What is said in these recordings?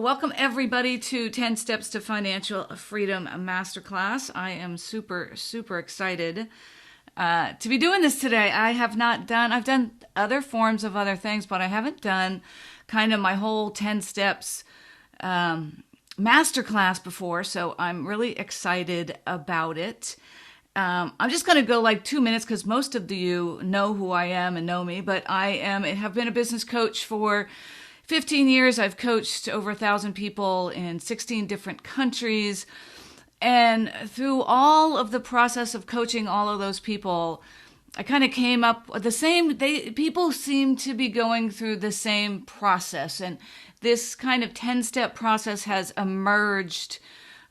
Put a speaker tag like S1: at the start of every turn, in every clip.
S1: Welcome everybody to 10 Steps to Financial Freedom Masterclass. I am super excited to be doing this today. I've done other forms of other things, but I haven't done kind of my whole 10 steps masterclass before, so I'm really excited about it. I'm just going to go like 2 minutes because most of you know who I am and know me, but I have been a business coach for 15 years. I've coached over 1,000 people in 16 different countries. And through all of the process of coaching all of those people, I kind of came up with people seem to be going through the same process. And this kind of 10-step process has emerged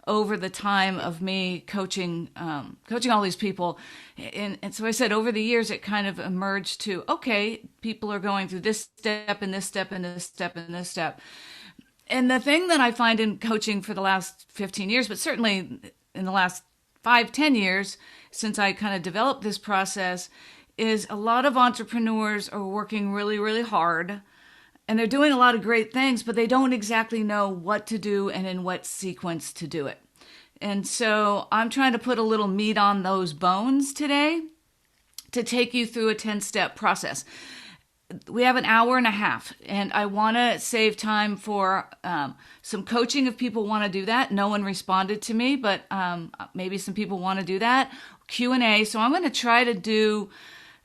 S1: over the time of me coaching all these people. And so I said, over the years, it kind of emerged to, okay, people are going through this step and this step and this step and this step. And the thing that I find in coaching for the last 15 years, but certainly in the last 5-10 years, since I kind of developed this process, is a lot of entrepreneurs are working really hard. And they're doing a lot of great things, but they don't exactly know what to do and in what sequence to do it. And so I'm trying to put a little meat on those bones today to take you through a 10-step process. We have an hour and a half, and I want to save time for some coaching if people want to do that. No one responded to me, but maybe some people want to do that. Q&A. So I'm going to try to do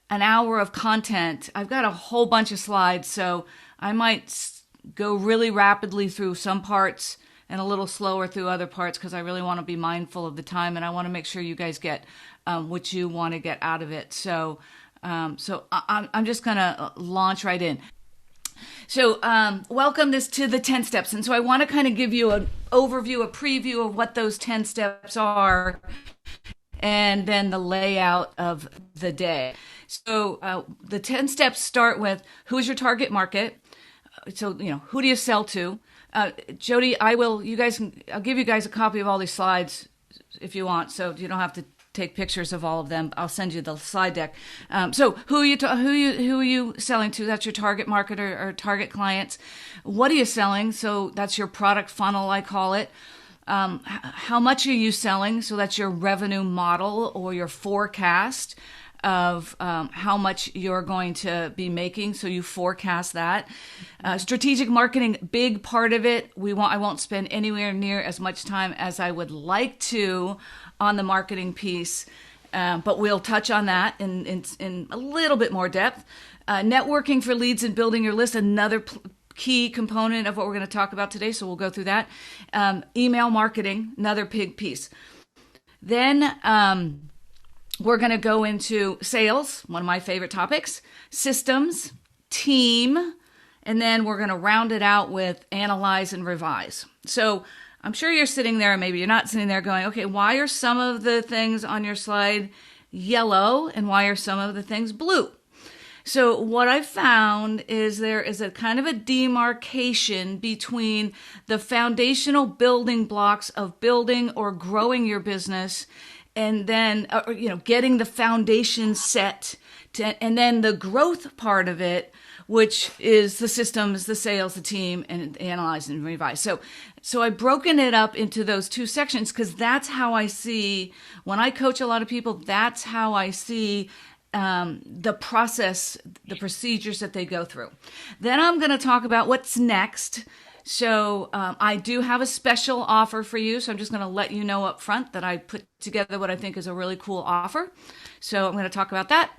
S1: an hour of content. I've got a whole bunch of slides, so I might go really rapidly through some parts and a little slower through other parts because I really want to be mindful of the time and I want to make sure you guys get what you want to get out of it. So I'm just going to launch right in. So welcome to the 10 steps. And so I want to kind of give you an overview, a preview of what those 10 steps are and then the layout of the day. So the 10 steps start with, who is your target market? So, who do you sell to? Jody, I'll give you guys a copy of all these slides if you want, so you don't have to take pictures of all of them. I'll send you the slide deck. So who are you selling to? That's your target market or target clients. What are you selling? So that's your product funnel, I call it. How much are you selling? So that's your revenue model or your forecast of how much you're going to be making. So you forecast that. Strategic marketing, big part of it. I won't spend anywhere near as much time as I would like to on the marketing piece, but we'll touch on that in a little bit more depth. Networking for leads and building your list, another key component of what we're going to talk about today. So we'll go through that. Email marketing, another big piece. Then we're going to go into sales, one of my favorite topics, systems, team, and then we're going to round it out with analyze and revise. So I'm sure you're sitting there, and maybe you're not sitting there going, okay, why are some of the things on your slide yellow and why are some of the things blue? So what I found is there is a kind of a demarcation between the foundational building blocks of building or growing your business and then, getting the foundation set, and then the growth part of it, which is the systems, the sales, the team, and analyze and revise. So I've broken it up into those two sections because that's how I see, when I coach a lot of people, that's how I see the process, the procedures that they go through. Then I'm going to talk about what's next. So I do have a special offer for you. So I'm just going to let you know up front that I put together what I think is a really cool offer. So I'm going to talk about that.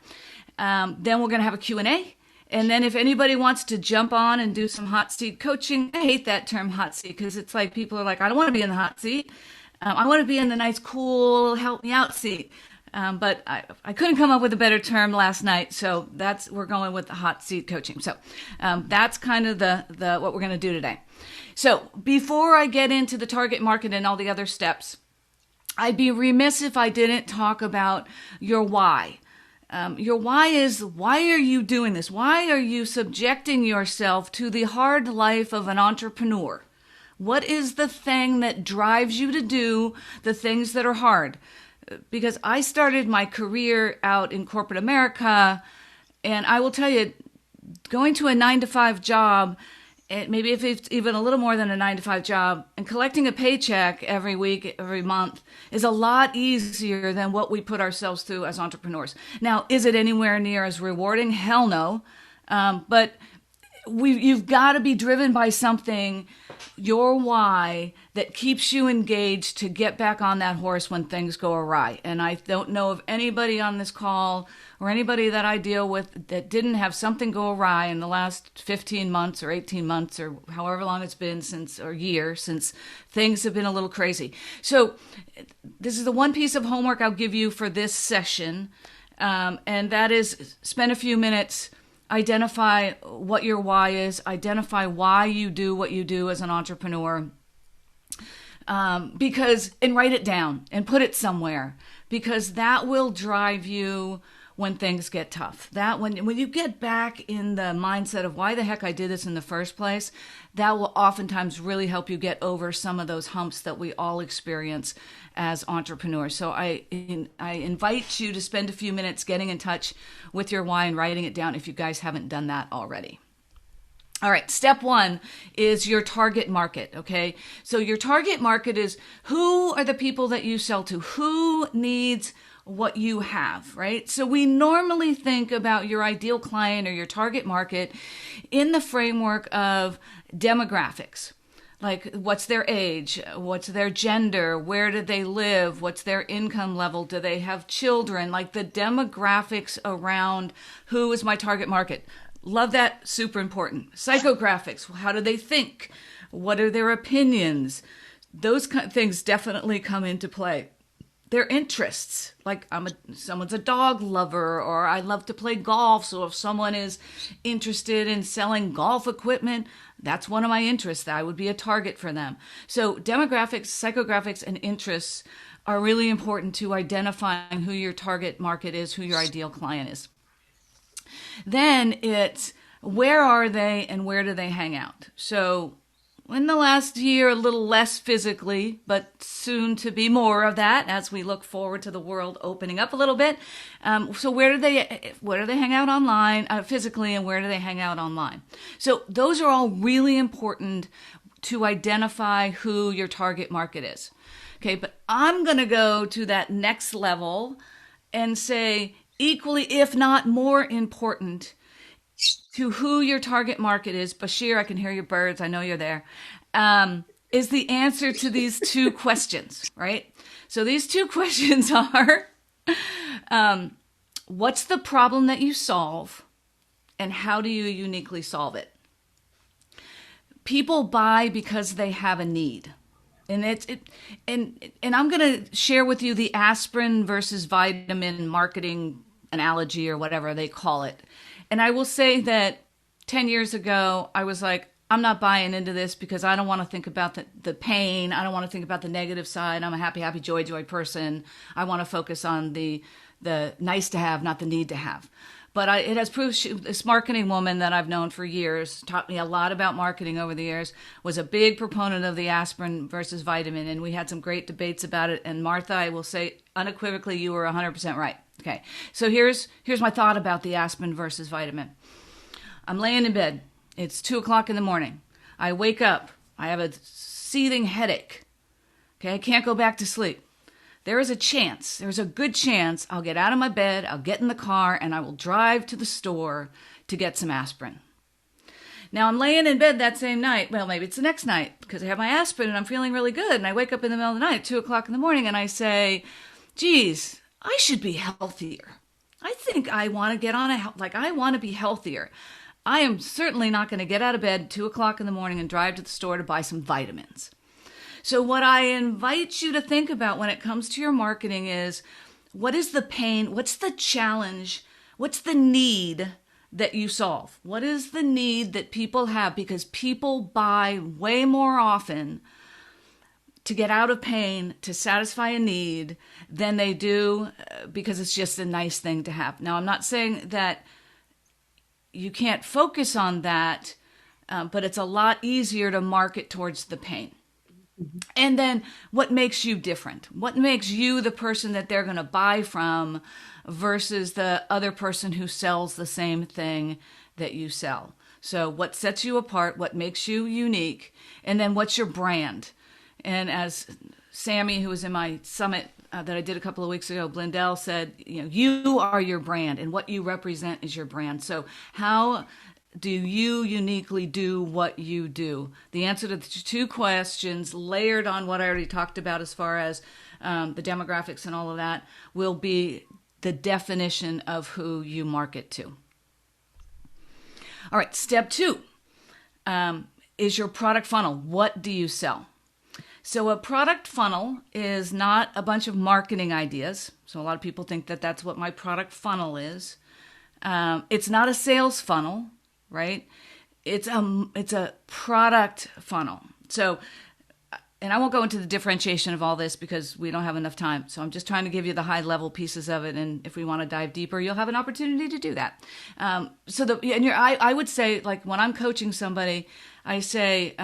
S1: Then we're going to have a Q&A. And then if anybody wants to jump on and do some hot seat coaching, I hate that term hot seat because it's like people are like, I don't want to be in the hot seat. I want to be in the nice, cool, help me out seat. But I couldn't come up with a better term last night, so we're going with the hot seat coaching. So that's kind of the what we're going to do today. So before I get into the target market and all the other steps, I'd be remiss if I didn't talk about your why. Your why is, why are you doing this? Why are you subjecting yourself to the hard life of an entrepreneur? What is the thing that drives you to do the things that are hard? Because I started my career out in corporate America, and I will tell you, going to a 9-to-5 job maybe if it's even a little more than a 9 to 5 job, and collecting a paycheck every week, every month is a lot easier than what we put ourselves through as entrepreneurs. Now, is it anywhere near as rewarding? Hell no. But you've got to be driven by something, your why, that keeps you engaged to get back on that horse when things go awry. And I don't know of anybody on this call or anybody that I deal with that didn't have something go awry in the last 15 months or 18 months or however long it's been since, or year, since things have been a little crazy. So this is the one piece of homework I'll give you for this session. And that is spend a few minutes, identify what your why is, identify why you do what you do as an entrepreneur, and write it down and put it somewhere, because that will drive you when things get tough. That when you get back in the mindset of why the heck I did this in the first place, that will oftentimes really help you get over some of those humps that we all experience as entrepreneurs. So I invite you to spend a few minutes getting in touch with your why and writing it down if you guys haven't done that already. All right, step one is your target market, okay? So your target market is, who are the people that you sell to? Who needs what you have, right? So we normally think about your ideal client or your target market in the framework of demographics. Like, what's their age? What's their gender? Where do they live? What's their income level? Do they have children? Like the demographics around who is my target market. Love that. Super important. Psychographics. How do they think? What are their opinions? Those kind of things definitely come into play. Their interests, like someone's a dog lover, or I love to play golf. So if someone is interested in selling golf equipment, that's one of my interests. That would be a target for them. So demographics, psychographics, and interests are really important to identifying who your target market is, who your ideal client is. Then it's, where are they and where do they hang out? So in the last year, a little less physically, but soon to be more of that as we look forward to the world opening up a little bit. So where do they hang out online, physically, and where do they hang out online? So those are all really important to identify who your target market is. Okay, but I'm going to go to that next level and say, equally, if not more important, to who your target market is, Bashir, I can hear your birds, I know you're there, is the answer to these two questions, right? So these two questions are, what's the problem that you solve, and how do you uniquely solve it? People buy because they have a need. And I'm going to share with you the aspirin versus vitamin marketing analogy, or whatever they call it. And I will say that 10 years ago, I was like, I'm not buying into this because I don't want to think about the pain. I don't want to think about the negative side. I'm a happy, happy, joy person. I want to focus on the nice to have, not the need to have. But it has proved, this marketing woman that I've known for years, taught me a lot about marketing over the years, was a big proponent of the aspirin versus vitamin. And we had some great debates about it. And Martha, I will say unequivocally, you were 100% right. Okay, so here's my thought about the aspirin versus vitamin. I'm laying in bed. It's 2:00 in the morning. I wake up. I have a seething headache. Okay, I can't go back to sleep. There's a good chance I'll get out of my bed, I'll get in the car, and I will drive to the store to get some aspirin. Now I'm laying in bed that same night. Well, maybe it's the next night because I have my aspirin and I'm feeling really good. And I wake up in the middle of the night, 2:00 in the morning, and I say, geez, I should be healthier. I think I want to get on I want to be healthier. I am certainly not going to get out of bed 2:00 in the morning and drive to the store to buy some vitamins. So what I invite you to think about when it comes to your marketing is, what is the pain? What's the challenge? What's the need that you solve? What is the need that people have? Because people buy way more often to get out of pain, to satisfy a need, than they do because it's just a nice thing to have. Now, I'm not saying that you can't focus on that, but it's a lot easier to market towards the pain. Mm-hmm. And then what makes you different? What makes you the person that they're going to buy from versus the other person who sells the same thing that you sell? So what sets you apart, what makes you unique, and then what's your brand? And as Sammy, who was in my summit that I did a couple of weeks ago, Blindell said, you are your brand, and what you represent is your brand. So how do you uniquely do what you do? The answer to the two questions, layered on what I already talked about as far as the demographics and all of that, will be the definition of who you market to. All right, step 2 is your product funnel. What do you sell? So a product funnel is not a bunch of marketing ideas. So a lot of people think that that's what my product funnel is. It's not a sales funnel, right? It's a product funnel. So, and I won't go into the differentiation of all this because we don't have enough time. So I'm just trying to give you the high level pieces of it. And if we want to dive deeper, you'll have an opportunity to do that. I would say, like when I'm coaching somebody, I say,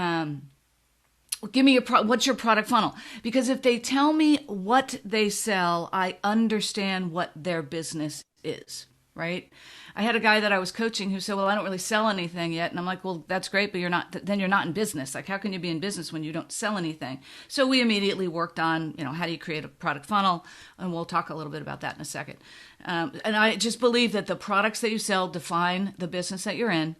S1: give me what's your product funnel? Because if they tell me what they sell, I understand what their business is, right? I had a guy that I was coaching who said, well, I don't really sell anything yet. And I'm like, well, that's great, but you're not in business. Like, how can you be in business when you don't sell anything? So we immediately worked on, how do you create a product funnel? And we'll talk a little bit about that in a second. And I just believe that the products that you sell define the business that you're in.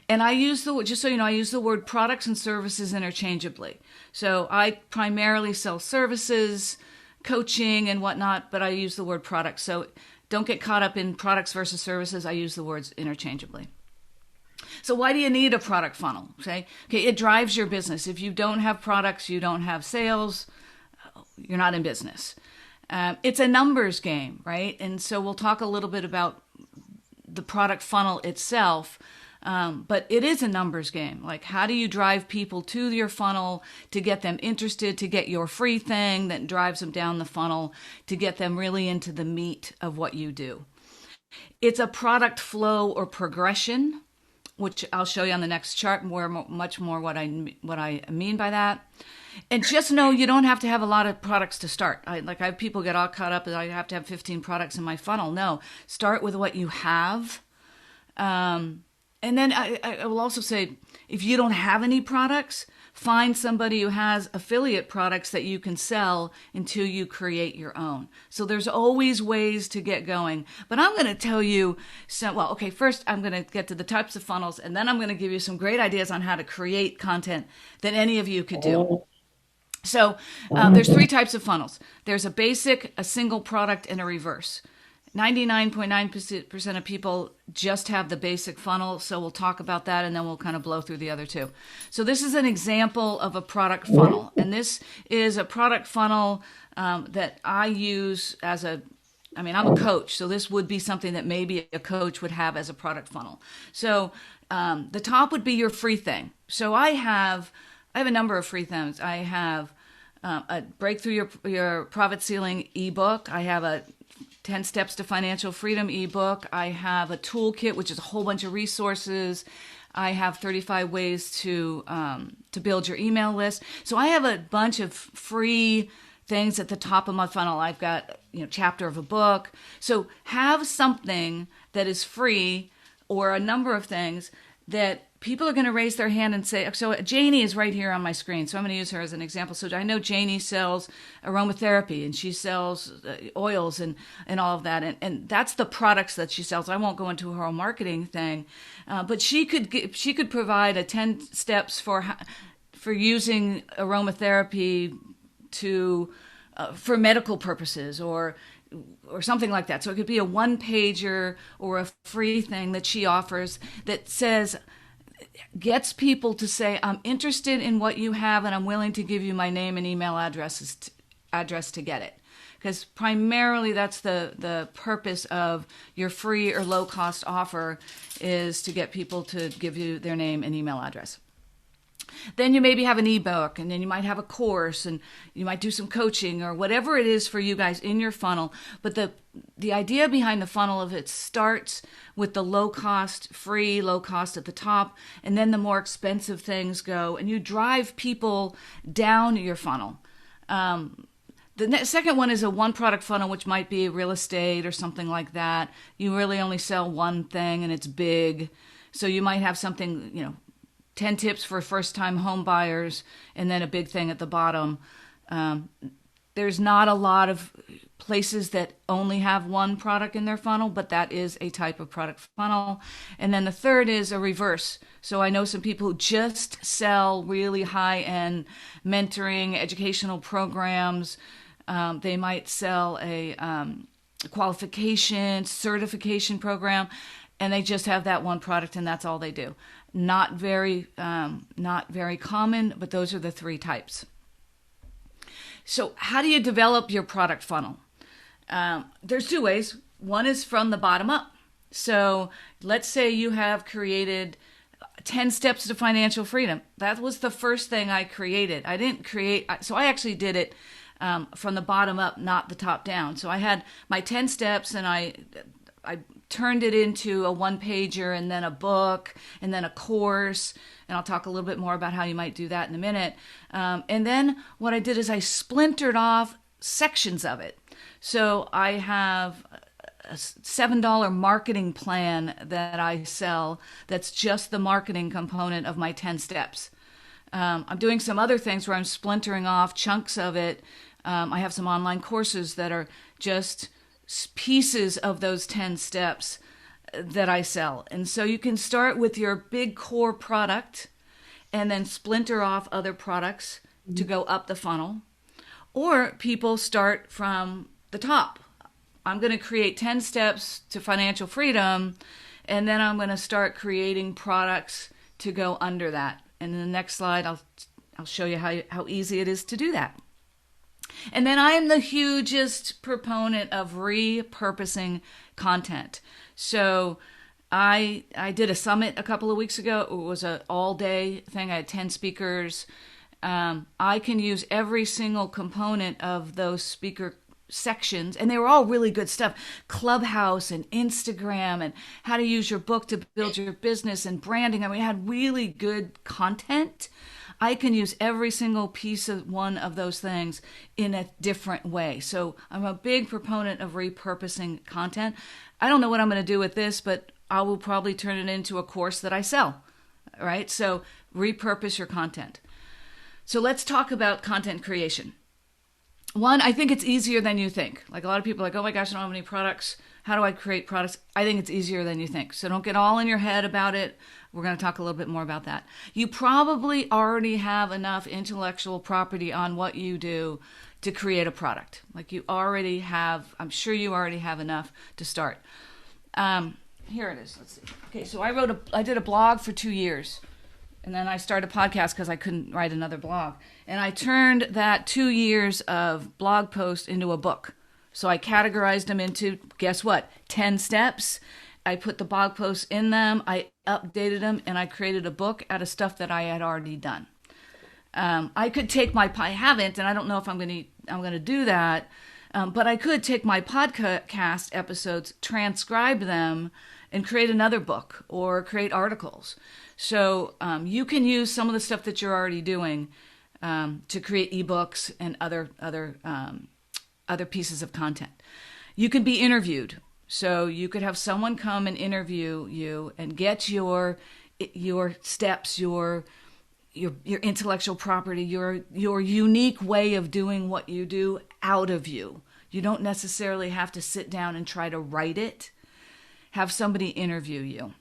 S1: And I use the word products and services interchangeably. So I primarily sell services, coaching and whatnot, but I use the word products. So don't get caught up in products versus services. I use the words interchangeably. So why do you need a product funnel? Okay, it drives your business. If you don't have products, you don't have sales, you're not in business. It's a numbers game, right? And so we'll talk a little bit about the product funnel itself. But it is a numbers game. Like, how do you drive people to your funnel to get them interested, to get your free thing that drives them down the funnel, to get them really into the meat of what you do? It's a product flow or progression, which I'll show you on the next chart much more what I mean by that. And just know you don't have to have a lot of products to start. I have people get all caught up that I have to have 15 products in my funnel. No, start with what you have. And then I will also say, if you don't have any products, find somebody who has affiliate products that you can sell until you create your own. So there's always ways to get going. But I'm going to tell you first I'm going to get to the types of funnels, and then I'm going to give you some great ideas on how to create content that any of you could do. So there's 3 types of funnels. There's a basic, a single product, and a reverse. 99.9% of people just have the basic funnel, so we'll talk about that, and then we'll kind of blow through the other 2. So this is an example of a product funnel, and this is a product funnel that I use I'm a coach, so this would be something that maybe a coach would have as a product funnel. So the top would be your free thing. So I have a number of free things. I have a Breakthrough Your Profit Ceiling ebook. I have a 10 Steps to Financial Freedom ebook. I have a toolkit, which is a whole bunch of resources. I have 35 ways to build your email list. So I have a bunch of free things at the top of my funnel. I've got chapter of a book. So have something that is free, or a number of things that people are going to raise their hand and say, so Janie is right here on my screen, so I'm going to use her as an example. So I know Janie sells aromatherapy, and she sells oils and all of that. And that's the products that she sells. I won't go into her own marketing thing, but she could provide a 10 steps for using aromatherapy for medical purposes or something like that. So it could be a 1-pager or a free thing that she offers that gets people to say, I'm interested in what you have, and I'm willing to give you my name and email address to get it. Because primarily that's the purpose of your free or low-cost offer, is to get people to give you their name and email address. Then you maybe have an ebook, and then you might have a course, and you might do some coaching or whatever it is for you guys in your funnel. But the idea behind the funnel of it starts with the low cost at the top, and then the more expensive things go, and you drive people down your funnel. The second one is a 1-product funnel, which might be real estate or something like that. You really only sell one thing, and it's big. So you might have something, 10 tips for first-time home buyers, and then a big thing at the bottom. There's not a lot of places that only have one product in their funnel, but that is a type of product funnel. And then the third is a reverse. So I know some people who just sell really high-end mentoring, educational programs. They might sell a qualification, certification program, and they just have that one product, and that's all they do. Not very common, but those are the three types. So how do you develop your product funnel? There's two ways. One is from the bottom up. So let's say you have created 10 steps to financial freedom. That was the first thing I created. I actually did it from the bottom up, not the top down. So I had my 10 steps, and I turned it into a one-pager, and then a book, and then a course. And I'll talk a little bit more about how you might do that in a minute. And then what I did is I splintered off sections of it. So I have a $7 marketing plan that I sell that's just the marketing component of my 10 steps. I'm doing some other things where I'm splintering off chunks of it. I have some online courses that are just pieces of those 10 steps that I sell. And so you can start with your big core product and then splinter off other products to go up the funnel. Or people start from the top. I'm going to create 10 steps to financial freedom, and then I'm going to start creating products to go under that. And in the next slide, I'll show you how easy it is to do that. And then I am the hugest proponent of repurposing content. So I did a summit a couple of weeks ago. It was an all-day thing. I had 10 speakers. I can use every single component of those speaker sections, and they were all really good stuff. Clubhouse and Instagram and how to use your book to build your business and branding. I mean, we had really good content. I can use every single piece of one of those things in a different way. So I'm a big proponent of repurposing content. I don't know what I'm going to do with this, but I will probably turn it into a course that I sell, right? So repurpose your content. So let's talk about content creation. One, I think it's easier than you think. Like a lot of people are like, oh my gosh, I don't have any products. How do I create products? I think it's easier than you think. So don't get all in your head about it. We're going to talk a little bit more about that. You probably already have enough intellectual property on what you do to create a product. Like you already have, I'm sure you already have enough to start. Here it is. Let's see. Okay, so I did a blog for 2 years. And then I started a podcast because I couldn't write another blog. And I turned that 2 years of blog posts into a book. So I categorized them into, guess what, 10 steps. I put the blog posts in them. I updated them, and I created a book out of stuff that I had already done. I could take I haven't, and I don't know if I'm going to do that. But I could take my podcast episodes, transcribe them, and create another book or create articles. So you can use some of the stuff that you're already doing to create ebooks and other pieces of content. You can be interviewed. So you could have someone come and interview you and get your steps, your intellectual property, your unique way of doing what you do out of you. You don't necessarily have to sit down and try to write it. Have somebody interview you.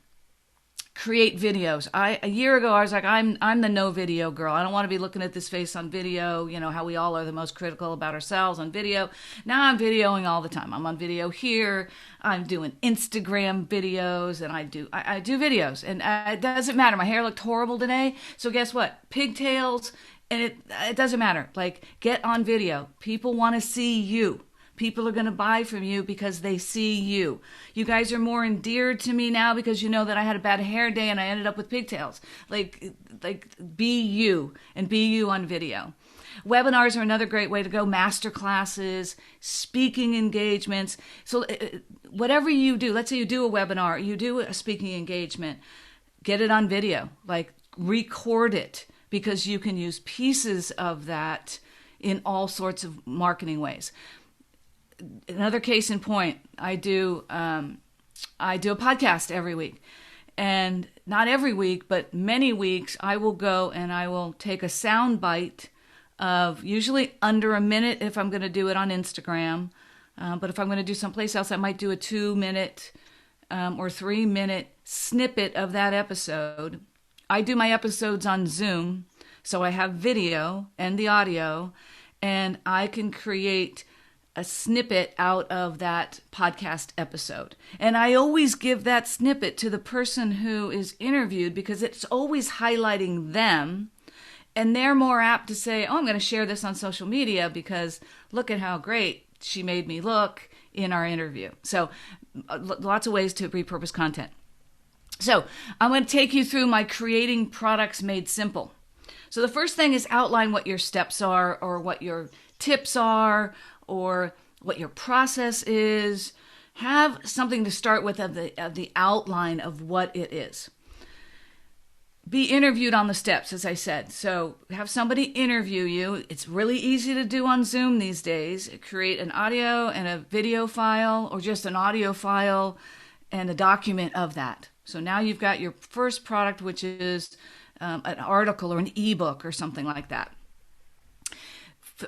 S1: Create videos. A year ago I was like, I'm the no video girl. I don't want to be looking at this face on video. You know how we all are the most critical about ourselves on video. Now I'm videoing all the time. I'm on video here. I'm doing Instagram videos, and I do videos, and it doesn't matter. My hair looked horrible today, so guess what? Pigtails, and it doesn't matter. Like, get on video. People want to see you. People are going to buy from you because they see you. You guys are more endeared to me now because you know that I had a bad hair day and I ended up with pigtails. Like be you, and be you on video. Webinars are another great way to go. Masterclasses, speaking engagements. So whatever you do, let's say you do a webinar, you do a speaking engagement, get it on video. Like, record it, because you can use pieces of that in all sorts of marketing ways. Another case in point, I do a podcast every week, And not every week, but many weeks, I will go and I will take a sound bite of usually under a minute if I'm going to do it on Instagram. But if I'm going to do someplace else, I might do a 2-minute or 3-minute snippet of that episode. I do my episodes on Zoom, so I have video and the audio, and I can create a snippet out of that podcast episode. And I always give that snippet to the person who is interviewed because it's always highlighting them. And they're more apt to say, oh, I'm going to share this on social media because look at how great she made me look in our interview. So lots of ways to repurpose content. So I'm going to take you through my creating products made simple. So the first thing is outline what your steps are or what your tips are or what your process is. Have something to start with of the outline of what it is. Be interviewed on the steps, as I said. So have somebody interview you. It's really easy to do on Zoom these days. Create an audio and a video file or just an audio file and a document of that. So now you've got your first product, which is an article or an ebook or something like that.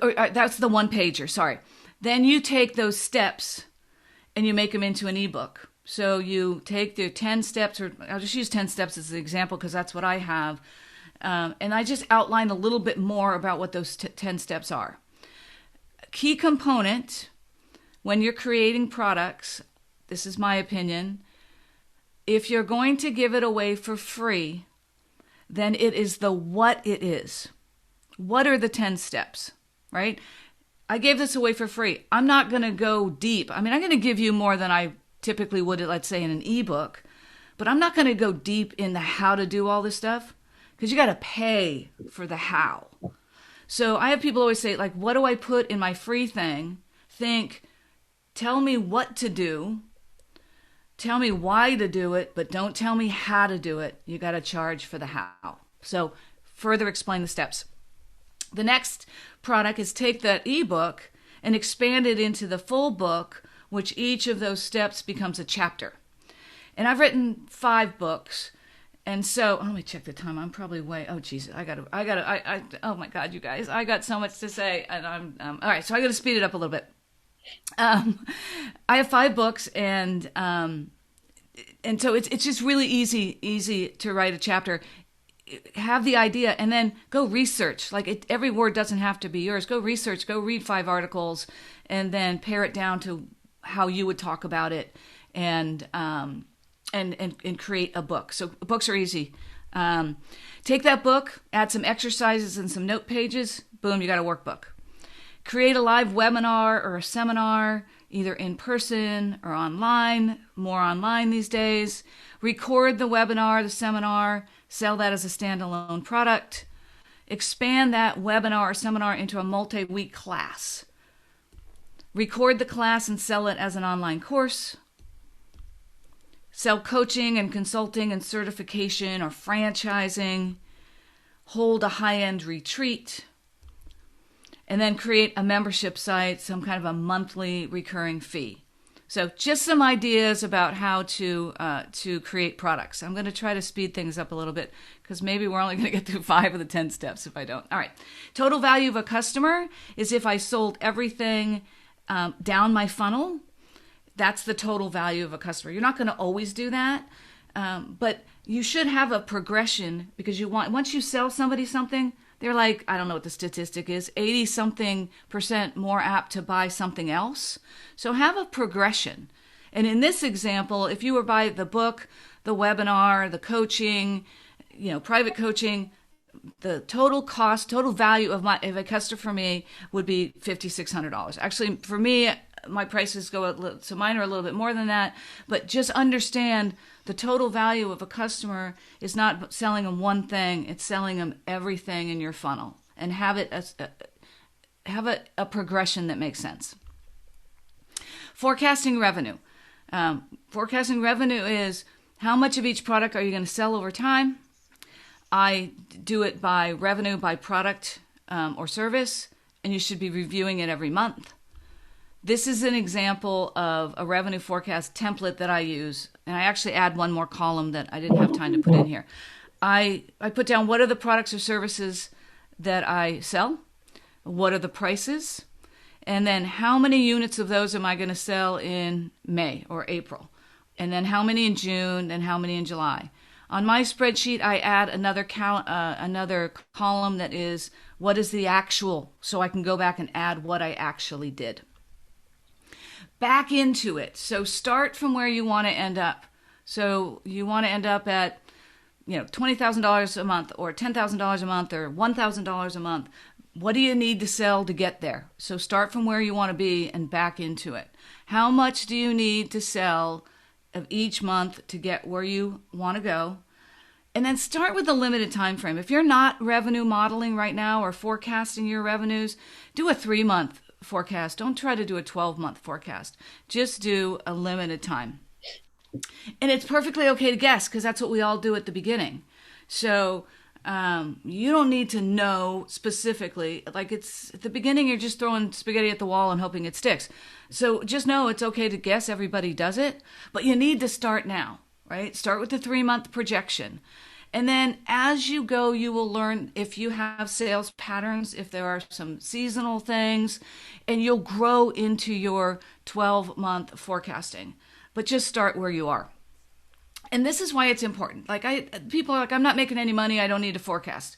S1: That's the one pager, sorry. Then you take those steps and you make them into an ebook. So you take the 10 steps, or I'll just use 10 steps as an example because that's what I have. And I just outline a little bit more about what those 10 steps are. A key component when you're creating products, this is my opinion, if you're going to give it away for free, then it is the what it is. What are the 10 steps, right? I gave this away for free. I'm not going to go deep. I mean, I'm going to give you more than I typically would, let's say, in an ebook, but I'm not going to go deep in the how to do all this stuff because you got to pay for the how. So I have people always say, like, what do I put in my free thing? Think, tell me what to do. Tell me why to do it, but don't tell me how to do it. You got to charge for the how. So further explain the steps. The next product is take that ebook and expand it into the full book, which each of those steps becomes a chapter. And I've written 5 books. And so, let me check the time. I'm probably oh, Jesus, oh my God, you guys, I got so much to say. And all right, so I got to speed it up a little bit. I have 5 books, and so it's just really easy to write a chapter. Have the idea, and then go research. Like every word doesn't have to be yours. Go research. Go read 5 articles, and then pare it down to how you would talk about it, and create a book. So books are easy. Take that book, add some exercises and some note pages. Boom, you got a workbook. Create a live webinar or a seminar, either in person or online, more online these days. Record the webinar, the seminar, sell that as a standalone product. Expand that webinar or seminar into a multi-week class. Record the class and sell it as an online course. Sell coaching and consulting and certification or franchising. Hold a high-end retreat. And then create a membership site, some kind of a monthly recurring fee. So just some ideas about how to create products. I'm going to try to speed things up a little bit because maybe we're only going to get through 5 of the 10 steps if I don't. All right. Total value of a customer is if I sold everything down my funnel. That's the total value of a customer. You're not going to always do that, but you should have a progression because once you sell somebody something, they're like, I don't know what the statistic is, 80-something% more apt to buy something else. So have a progression. And in this example, if you were buy the book, the webinar, the coaching, private coaching, the total cost, total value of a customer for me would be $5,600. Actually, for me, my prices go so mine are a little bit more than that. But just understand the total value of a customer is not selling them one thing; it's selling them everything in your funnel, and have a progression that makes sense. Forecasting revenue. Forecasting revenue is how much of each product are you going to sell over time. I do it by revenue by product or service, and you should be reviewing it every month. This is an example of a revenue forecast template that I use. And I actually add one more column that I didn't have time to put in here. I put down what are the products or services that I sell, what are the prices, and then how many units of those am I going to sell in May or April, and then how many in June and how many in July. On my spreadsheet, I add another column that is what is the actual, so I can go back and add what I actually did. Back into it. So start from where you want to end up. So you want to end up at, $20,000 a month or $10,000 a month or $1,000 a month. What do you need to sell to get there? So start from where you want to be and back into it. How much do you need to sell of each month to get where you want to go? And then start with a limited time frame. If you're not revenue modeling right now or forecasting your revenues, do a 3-month forecast. Don't try to do a 12-month forecast. Just do a limited time. And it's perfectly okay to guess because that's what we all do at the beginning. So you don't need to know specifically. Like it's at the beginning, you're just throwing spaghetti at the wall and hoping it sticks. So just know it's okay to guess. Everybody does it. But you need to start now, right? Start with the 3-month projection. And then as you go, you will learn if you have sales patterns, if there are some seasonal things, and you'll grow into your 12-month forecasting. But just start where you are. And this is why it's important. People are like, I'm not making any money. I don't need to forecast.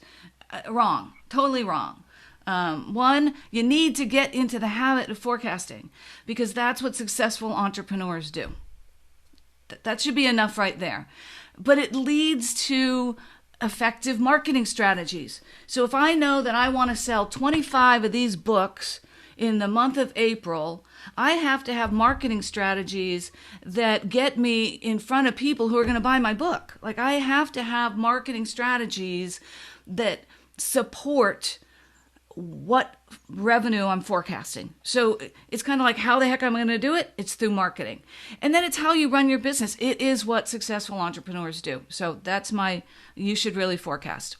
S1: Wrong. Totally wrong. One, you need to get into the habit of forecasting because that's what successful entrepreneurs do. That should be enough right there. But it leads to effective marketing strategies. So if I know that I want to sell 25 of these books in the month of April, I have to have marketing strategies that get me in front of people who are going to buy my book. Like I have to have marketing strategies that support what revenue I'm forecasting. So it's kind of like how the heck I'm going to do it? It's through marketing. And then it's how you run your business. It is what successful entrepreneurs do. So you should really forecast.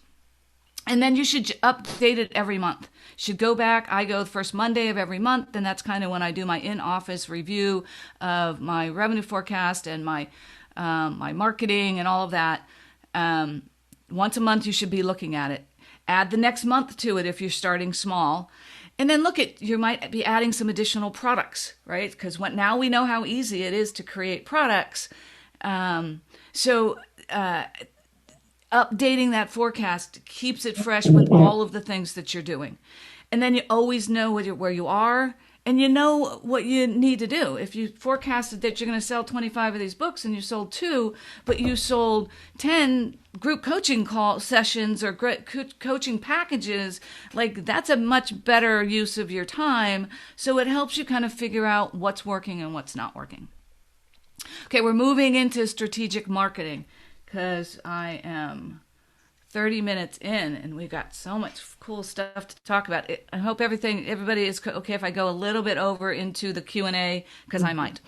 S1: And then you should update it every month. You should go back. I go the first Monday of every month, and that's kind of when I do my in-office review of my revenue forecast and my marketing and all of that. Once a month, you should be looking at it. Add the next month to it if you're starting small. And then you might be adding some additional products, right? Because now we know how easy it is to create products. Updating that forecast keeps it fresh with all of the things that you're doing. And then you always know where you are and you know what you need to do. If you forecasted that you're going to sell 25 of these books and you sold 2, but you sold 10 group coaching sessions or coaching packages, like that's a much better use of your time. So it helps you kind of figure out what's working and what's not working. Okay, we're moving into strategic marketing. Because I am 30 minutes in and we've got so much cool stuff to talk about. I hope everybody is okay if I go a little bit over into the Q&A because I might.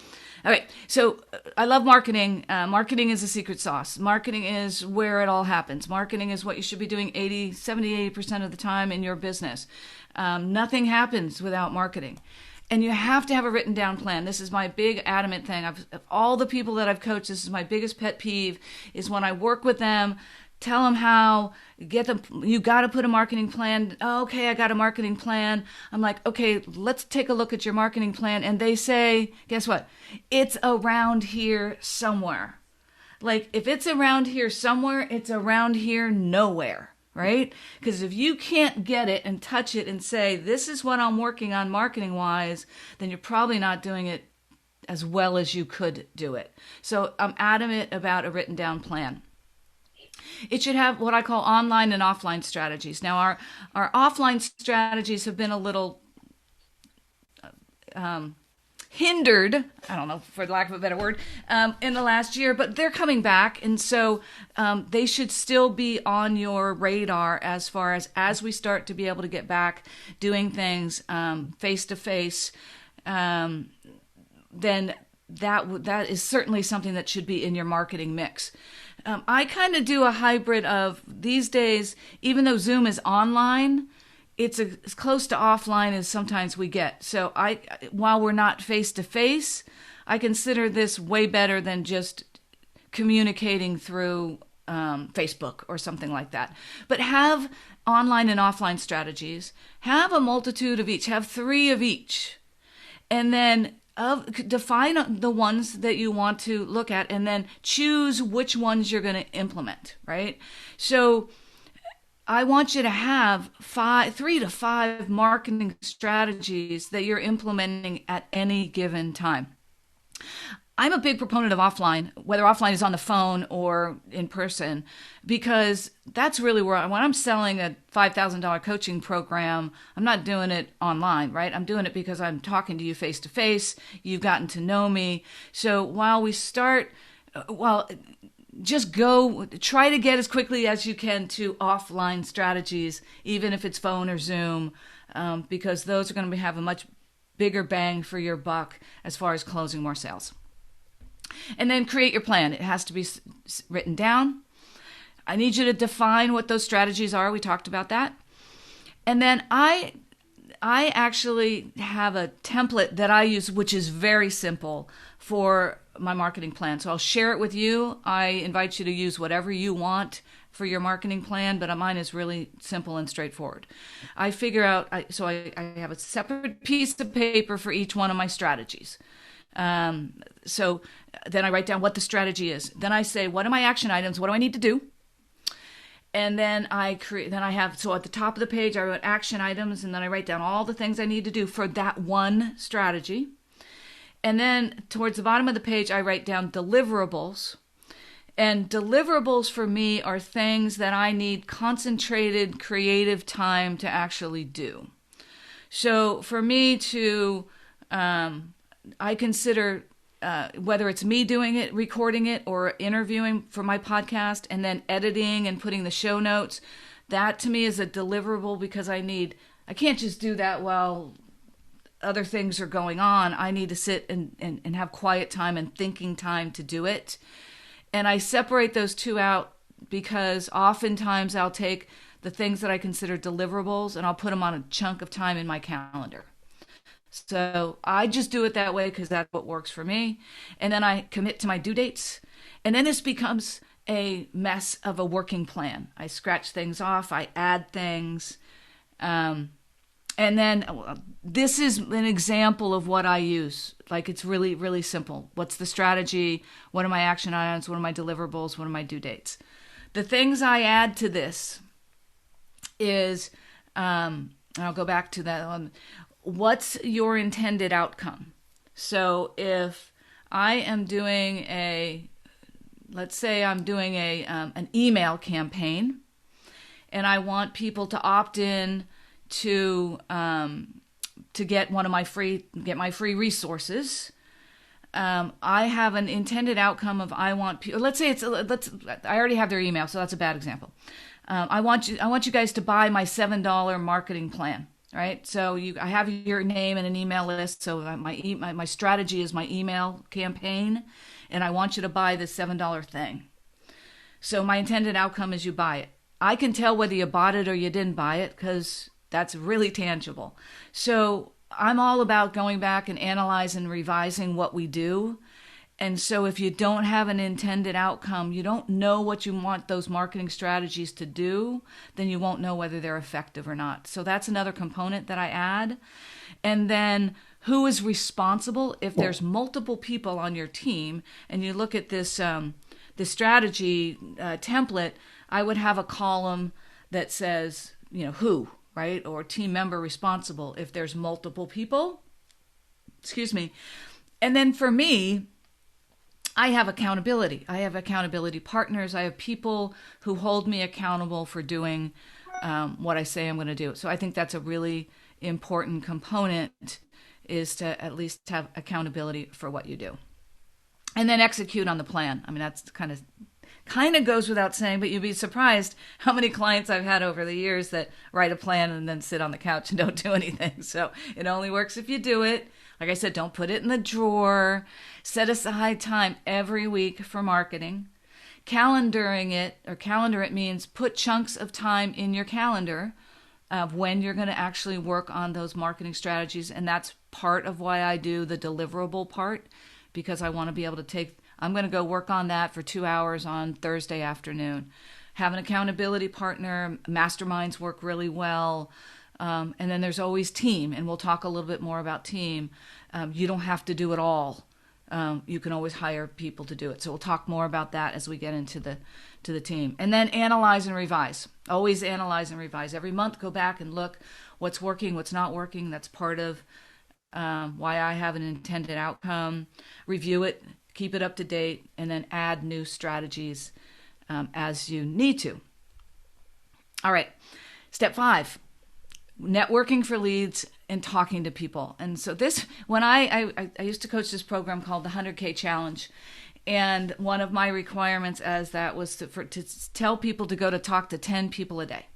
S1: All right, so I love marketing. Marketing is a secret sauce. Marketing is where it all happens. Marketing is what you should be doing 80% of the time in your business. Nothing happens without marketing. And you have to have a written down plan. This is my big adamant thing. Of all the people that I've coached, this is my biggest pet peeve, is when I work with them, tell them how, you got to put a marketing plan. Oh, okay, I got a marketing plan. I'm like, okay, let's take a look at your marketing plan. And they say, guess what? It's around here somewhere. Like if it's around here somewhere, it's around here nowhere. Right? Because if you can't get it and touch it and say, this is what I'm working on marketing wise, then you're probably not doing it as well as you could do it. So I'm adamant about a written down plan. It should have what I call online and offline strategies. Now our offline strategies have been a little hindered, I don't know, for lack of a better word, in the last year, but they're coming back. And so they should still be on your radar as far as we start to be able to get back doing things face to face, then that is certainly something that should be in your marketing mix. I kind of do a hybrid of these days, even though Zoom is online, it's as close to offline as sometimes we get. So while we're not face to face, I consider this way better than just communicating through Facebook or something like that. But have online and offline strategies. Have a multitude of each. Have 3 of each. And then define the ones that you want to look at, and then choose which ones you're going to implement, right? So I want you to have 3 to 5 marketing strategies that you're implementing at any given time. I'm a big proponent of offline, whether offline is on the phone or in person, because that's really where, when I'm selling a $5,000 coaching program, I'm not doing it online, right? I'm doing it because I'm talking to you face to face. You've gotten to know me. So just try to get as quickly as you can to offline strategies, even if it's phone or Zoom, because those are going to have a much bigger bang for your buck as far as closing more sales. And then create your plan. It has to be written down. I need you to define what those strategies are. We talked about that. And then I actually have a template that I use, which is very simple for my marketing plan. So I'll share it with you. I invite you to use whatever you want for your marketing plan, but mine is really simple and straightforward. I figure out, I have a separate piece of paper for each one of my strategies. So then I write down what the strategy is. Then I say, what are my action items? What do I need to do? And then so at the top of the page, I wrote action items, and then I write down all the things I need to do for that one strategy. And then towards the bottom of the page, I write down deliverables. And deliverables for me are things that I need concentrated creative time to actually do. So for me I consider whether it's me doing it, recording it, or interviewing for my podcast, and then editing and putting the show notes, that to me is a deliverable, because I can't just do that while other things are going on. I need to sit and have quiet time and thinking time to do it. And I separate those two out because oftentimes I'll take the things that I consider deliverables and I'll put them on a chunk of time in my calendar. So I just do it that way because that's what works for me. And then I commit to my due dates. And then this becomes a mess of a working plan. I scratch things off. I add things. And then this is an example of what I use. Like, it's really, really simple. What's the strategy? What are my action items? What are my deliverables? What are my due dates? The things I add to this is, and I'll go back to that one. What's your intended outcome? So if I am doing let's say I'm doing an email campaign, and I want people to opt in to get my free resources. I have an intended outcome of I want people. Let's say I already have their email, so that's a bad example. I want you guys to buy my $7 marketing plan. Right, so I have your name and an email list. So my strategy is my email campaign, and I want you to buy this $7 thing. So my intended outcome is you buy it. I can tell whether you bought it or you didn't buy it because that's really tangible. So I'm all about going back and analyzing and revising what we do. And so if you don't have an intended outcome, you don't know what you want those marketing strategies to do, then you won't know whether they're effective or not. So that's another component that I add. And then who is responsible? If there's multiple people on your team and you look at this strategy template, I would have a column that says, who, right? Or team member responsible if there's multiple people. And then for me, I have accountability. I have accountability partners. I have people who hold me accountable for doing what I say I'm going to do. So I think that's a really important component, is to at least have accountability for what you do. And then execute on the plan. I mean, that's kind of goes without saying, but you'd be surprised how many clients I've had over the years that write a plan and then sit on the couch and don't do anything. So it only works if you do it. Like I said, don't put it in the drawer. Set aside time every week for marketing. Calendar it means put chunks of time in your calendar of when you're going to actually work on those marketing strategies. And that's part of why I do the deliverable part, because I want to be able to I'm going to go work on that for 2 hours on Thursday afternoon. Have an accountability partner. Masterminds work really well. And then there's always team, and we'll talk a little bit more about team. You don't have to do it all. You can always hire people to do it. So we'll talk more about that as we get into the team. And then analyze and revise. Always analyze and revise. Every month, go back and look what's working, what's not working. That's part of why I have an intended outcome. Review it, keep it up to date, and then add new strategies as you need to. All right, step 5, networking for leads and talking to people. And so this, when I used to coach this program called the 100K Challenge, and one of my requirements as that was to tell people to go to talk to 10 people a day.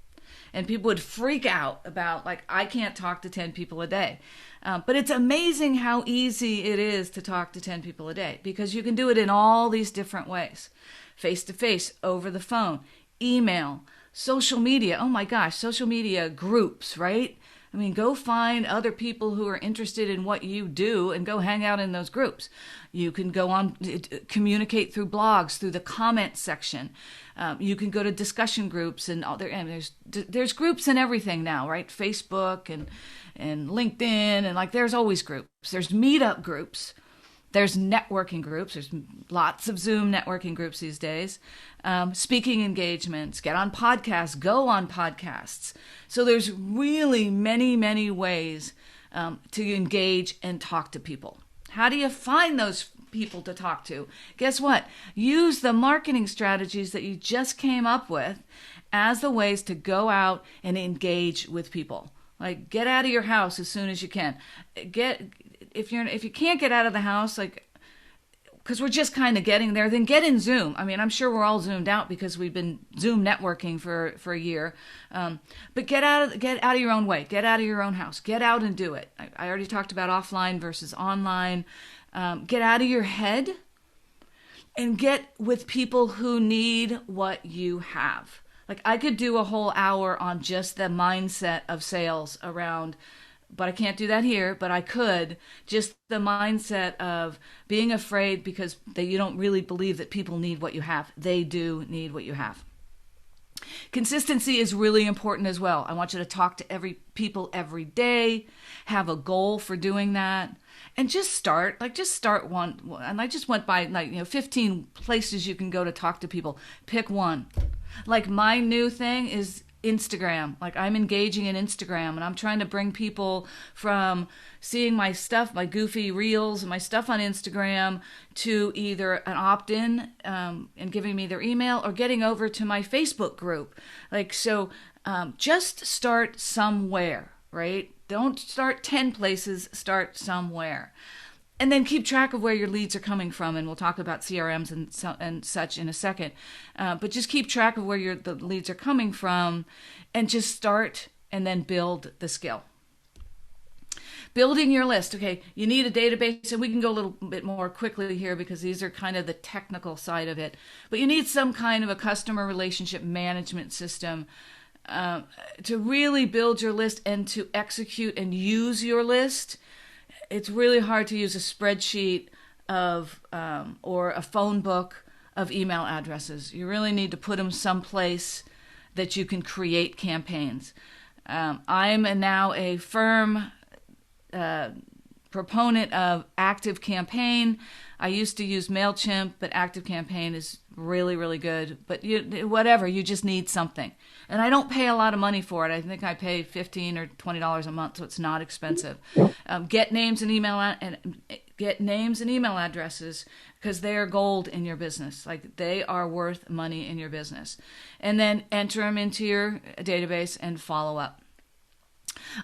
S1: And people would freak out about, like, I can't talk to 10 people a day. But it's amazing how easy it is to talk to 10 people a day, because you can do it in all these different ways. Face-to-face, over the phone, email, social media. Oh my gosh, social media groups, right? I mean, go find other people who are interested in what you do and go hang out in those groups. You can go on, communicate through blogs, through the comment section. You can go to discussion groups and there's groups and everything now, right? Facebook and LinkedIn, and like there's always groups. There's meetup groups. There's networking groups. There's lots of Zoom networking groups these days. Speaking engagements, get on podcasts, go on podcasts. So there's really many, many ways to engage and talk to people. How do you find those people to talk to? Guess what? Use the marketing strategies that you just came up with as the ways to go out and engage with people. Like, get out of your house as soon as you can. If you can't get out of the house, like, because we're just kind of getting there, then get in Zoom. I mean, I'm sure we're all zoomed out because we've been Zoom networking for a year. But get out of your own way. Get out of your own house. Get out and do it. I already talked about offline versus online. Get out of your head and get with people who need what you have. Like, I could do a whole hour on just the mindset of sales around, but I can't do that here, but I could. Just the mindset of being afraid because you don't really believe that people need what you have. They do need what you have. Consistency is really important as well. I want you to talk to people every day, have a goal for doing that, and just start one. And I just went by 15 places you can go to talk to people. Pick one. Like, my new thing is Instagram. Like, I'm engaging in Instagram, and I'm trying to bring people from seeing my stuff, my goofy reels and my stuff on Instagram, to either an opt-in and giving me their email, or getting over to my Facebook group. Like, so just start somewhere, right? Don't start 10 places, start somewhere. And then keep track of where your leads are coming from, and we'll talk about CRMs and such in a second. But just keep track of where the leads are coming from, and just start and then build the skill. Building your list. Okay, you need a database, and we can go a little bit more quickly here because these are kind of the technical side of it. But you need some kind of a customer relationship management system to really build your list and to execute and use your list. It's really hard to use a spreadsheet or a phone book of email addresses. You really need to put them someplace that you can create campaigns. I'm now a firm proponent of ActiveCampaign. I used to use MailChimp, but ActiveCampaign is really, really good. But you just need something. And I don't pay a lot of money for it. I think I pay $15 or $20 a month, so it's not expensive. Get names and email addresses, because they are gold in your business. Like, they are worth money in your business. And then enter them into your database and follow up.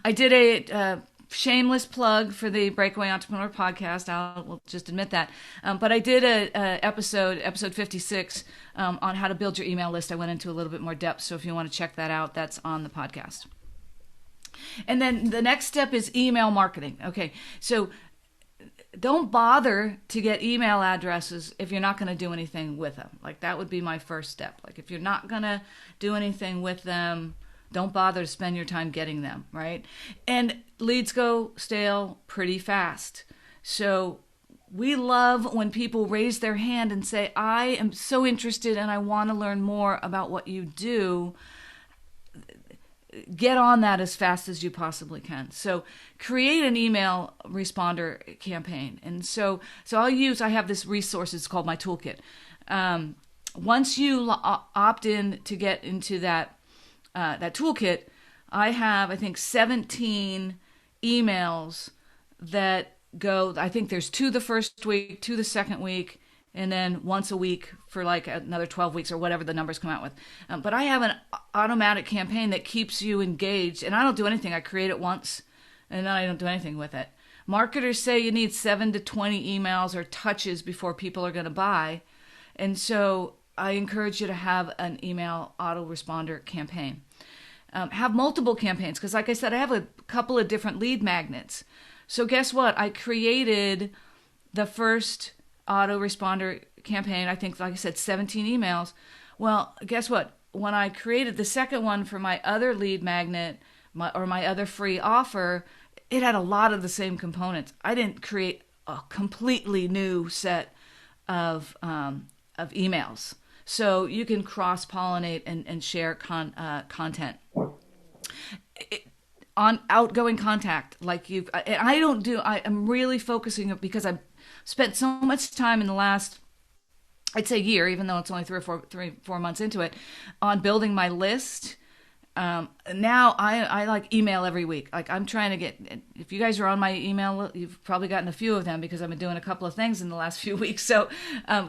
S1: I did a shameless plug for the Breakaway Entrepreneur podcast. I'll just admit that. But I did episode 56, on how to build your email list. I went into a little bit more depth. So if you want to check that out, that's on the podcast. And then the next step is email marketing. Okay. So don't bother to get email addresses if you're not going to do anything with them. Like, that would be my first step. Like, if you're not going to do anything with them, don't bother to spend your time getting them, right? And leads go stale pretty fast. So we love when people raise their hand and say, I am so interested and I want to learn more about what you do. Get on that as fast as you possibly can. So create an email responder campaign. And so I have this resource, it's called my toolkit. Once you opt in to get into that toolkit, I have, I think, 17 emails that go, I think there's 2 the first week, 2 the second week, and then once a week for like another 12 weeks or whatever the numbers come out with. But I have an automatic campaign that keeps you engaged, and I don't do anything. I create it once, and then I don't do anything with it. Marketers say you need 7 to 20 emails or touches before people are going to buy. And so I encourage you to have an email autoresponder campaign. Have multiple campaigns, because like I said, I have a couple of different lead magnets. So guess what? I created the first autoresponder campaign, I think, like I said, 17 emails. Well, guess what? When I created the second one for my other lead magnet, my other free offer, it had a lot of the same components. I didn't create a completely new set of emails. So you can cross-pollinate and share content. On outgoing contact, I'm really focusing, because I've spent so much time in the last, I'd say, year, even though it's only 3-4 months into it, on building my list. Now I like email every week. Like, I'm trying to get, if you guys are on my email, you've probably gotten a few of them, because I've been doing a couple of things in the last few weeks. So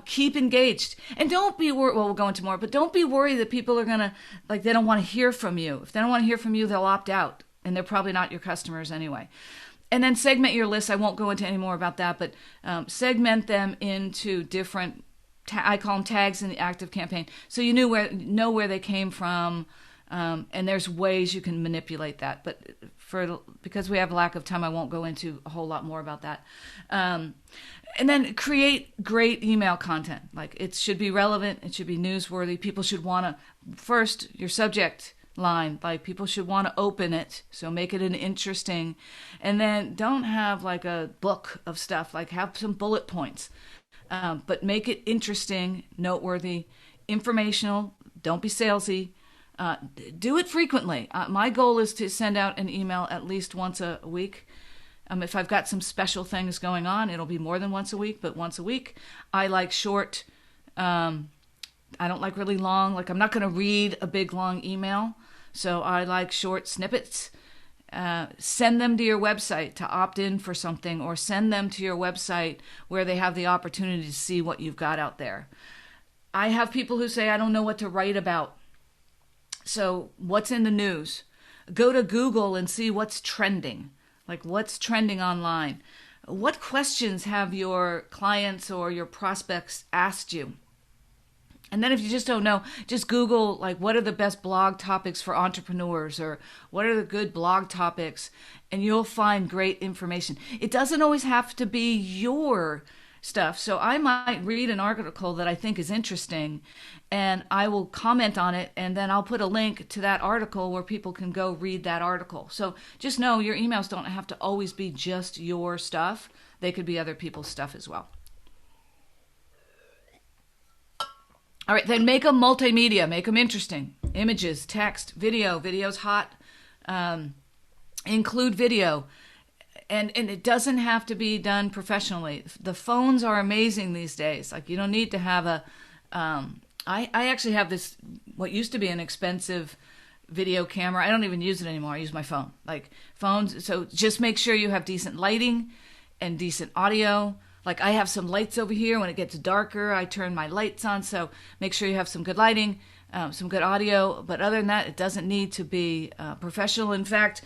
S1: keep engaged, and don't be worried. Well, we'll go into more, but don't be worried that people are gonna, like, they don't want to hear from you. If they don't want to hear from you, they'll opt out, and they're probably not your customers anyway. And then segment your list. I won't go into any more about that, but segment them into different, I call them tags in the active campaign. So you know where they came from. And there's ways you can manipulate that, but because we have a lack of time, I won't go into a whole lot more about that. And then create great email content. Like, it should be relevant, it should be newsworthy. People should want to, first, your subject line, like, people should want to open it, so make it an interesting. And then don't have like a book of stuff, like, have some bullet points, but make it interesting, noteworthy, informational. Don't be salesy. Do it frequently. My goal is to send out an email at least once a week. If I've got some special things going on, it'll be more than once a week, but once a week. I like short. I don't like really long. Like, I'm not going to read a big, long email. So I like short snippets. Send them to your website to opt in for something, or send them to your website where they have the opportunity to see what you've got out there. I have people who say, I don't know what to write about. So what's in the news? Go to Google and see what's trending. Like, what's trending online? What questions have your clients or your prospects asked you? And then if you just don't know, just Google, like, what are the best blog topics for entrepreneurs, or what are the good blog topics? And you'll find great information. It doesn't always have to be your stuff. So I might read an article that I think is interesting, and I will comment on it, and then I'll put a link to that article where people can go read that article. So just know your emails don't have to always be just your stuff. They could be other people's stuff as well. All right, then make them multimedia, make them interesting. Images, text, video. Video's hot. Include video. And it doesn't have to be done professionally. The phones are amazing these days. Like, you don't need to have a... I actually have this, what used to be an expensive video camera. I don't even use it anymore. I use my phone. Like, phones, so just make sure you have decent lighting and decent audio. Like, I have some lights over here. When it gets darker, I turn my lights on. So make sure you have some good lighting, some good audio. But other than that, it doesn't need to be professional. In fact,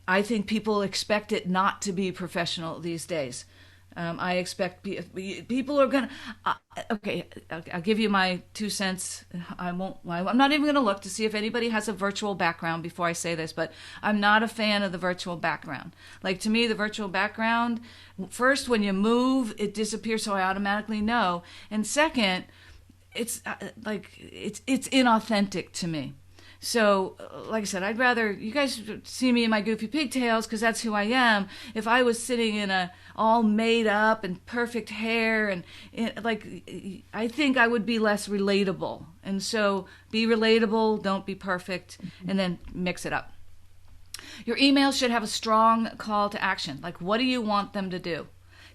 S1: I think people expect it not to be professional these days. I expect people are going to... okay, I'll give you my 2 cents. I'm not even going to look to see if anybody has a virtual background before I say this, but I'm not a fan of the virtual background. Like, to me, the virtual background, first, when you move, it disappears, so I automatically know. And second, it's inauthentic to me. So, like I said, I'd rather you guys see me in my goofy pigtails because that's who I am. If I was sitting in a all made up and perfect hair like, I think I would be less relatable. And so, be relatable, don't be perfect, and then mix it up. Your email should have a strong call to action. Like, what do you want them to do?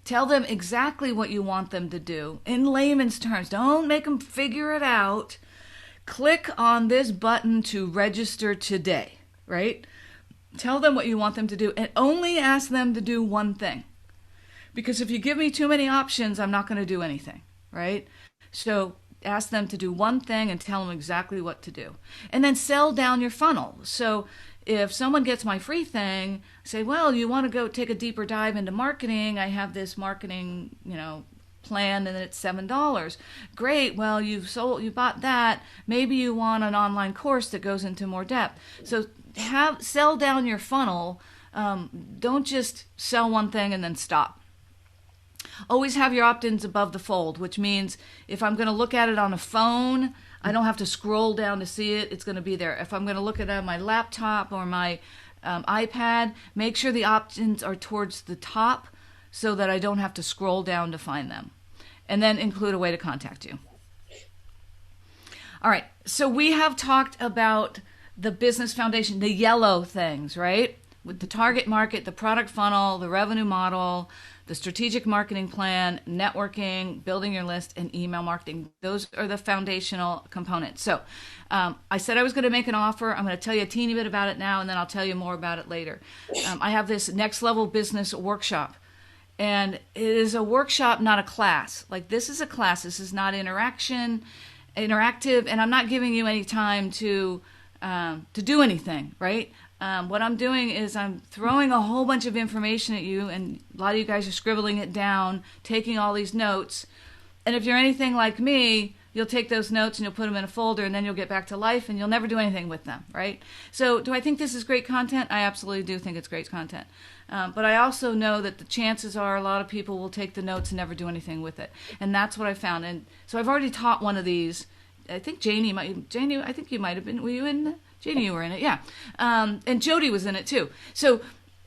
S1: Tell them exactly what you want them to do in layman's terms. Don't make them figure it out. Click on this button to register today, right? Tell them what you want them to do and only ask them to do one thing. Because if you give me too many options, I'm not going to do anything, right? So ask them to do one thing and tell them exactly what to do. And then sell down your funnel. So if someone gets my free thing, say, well, you want to go take a deeper dive into marketing, I have this marketing, plan, and then it's $7. Great. Well, you bought that. Maybe you want an online course that goes into more depth. So sell down your funnel. Don't just sell one thing and then stop. Always have your opt-ins above the fold, which means if I'm going to look at it on a phone, I don't have to scroll down to see it. It's going to be there. If I'm going to look at it on my laptop or my iPad, make sure the opt-ins are towards the top so that I don't have to scroll down to find them. And then include a way to contact you. All right, so we have talked about the business foundation, the yellow things, right? With the target market, the product funnel, the revenue model, the strategic marketing plan, networking, building your list, and email marketing. Those are the foundational components. So I said I was going to make an offer. I'm going to tell you a teeny bit about it now, and then I'll tell you more about it later. I have this next level business workshop. And it is a workshop, not a class. Like, this is a class. This is not interactive, and I'm not giving you any time to do anything, right? What I'm doing is I'm throwing a whole bunch of information at you, and a lot of you guys are scribbling it down, taking all these notes. And if you're anything like me, you'll take those notes and you'll put them in a folder, and then you'll get back to life, and you'll never do anything with them, right? So do I think this is great content? I absolutely do think it's great content. But I also know that the chances are a lot of people will take the notes and never do anything with it. And that's what I found. And so I've already taught one of these. I think Janie, I think you might have been, were you in? Janie, you were in it, yeah. And Jody was in it too. So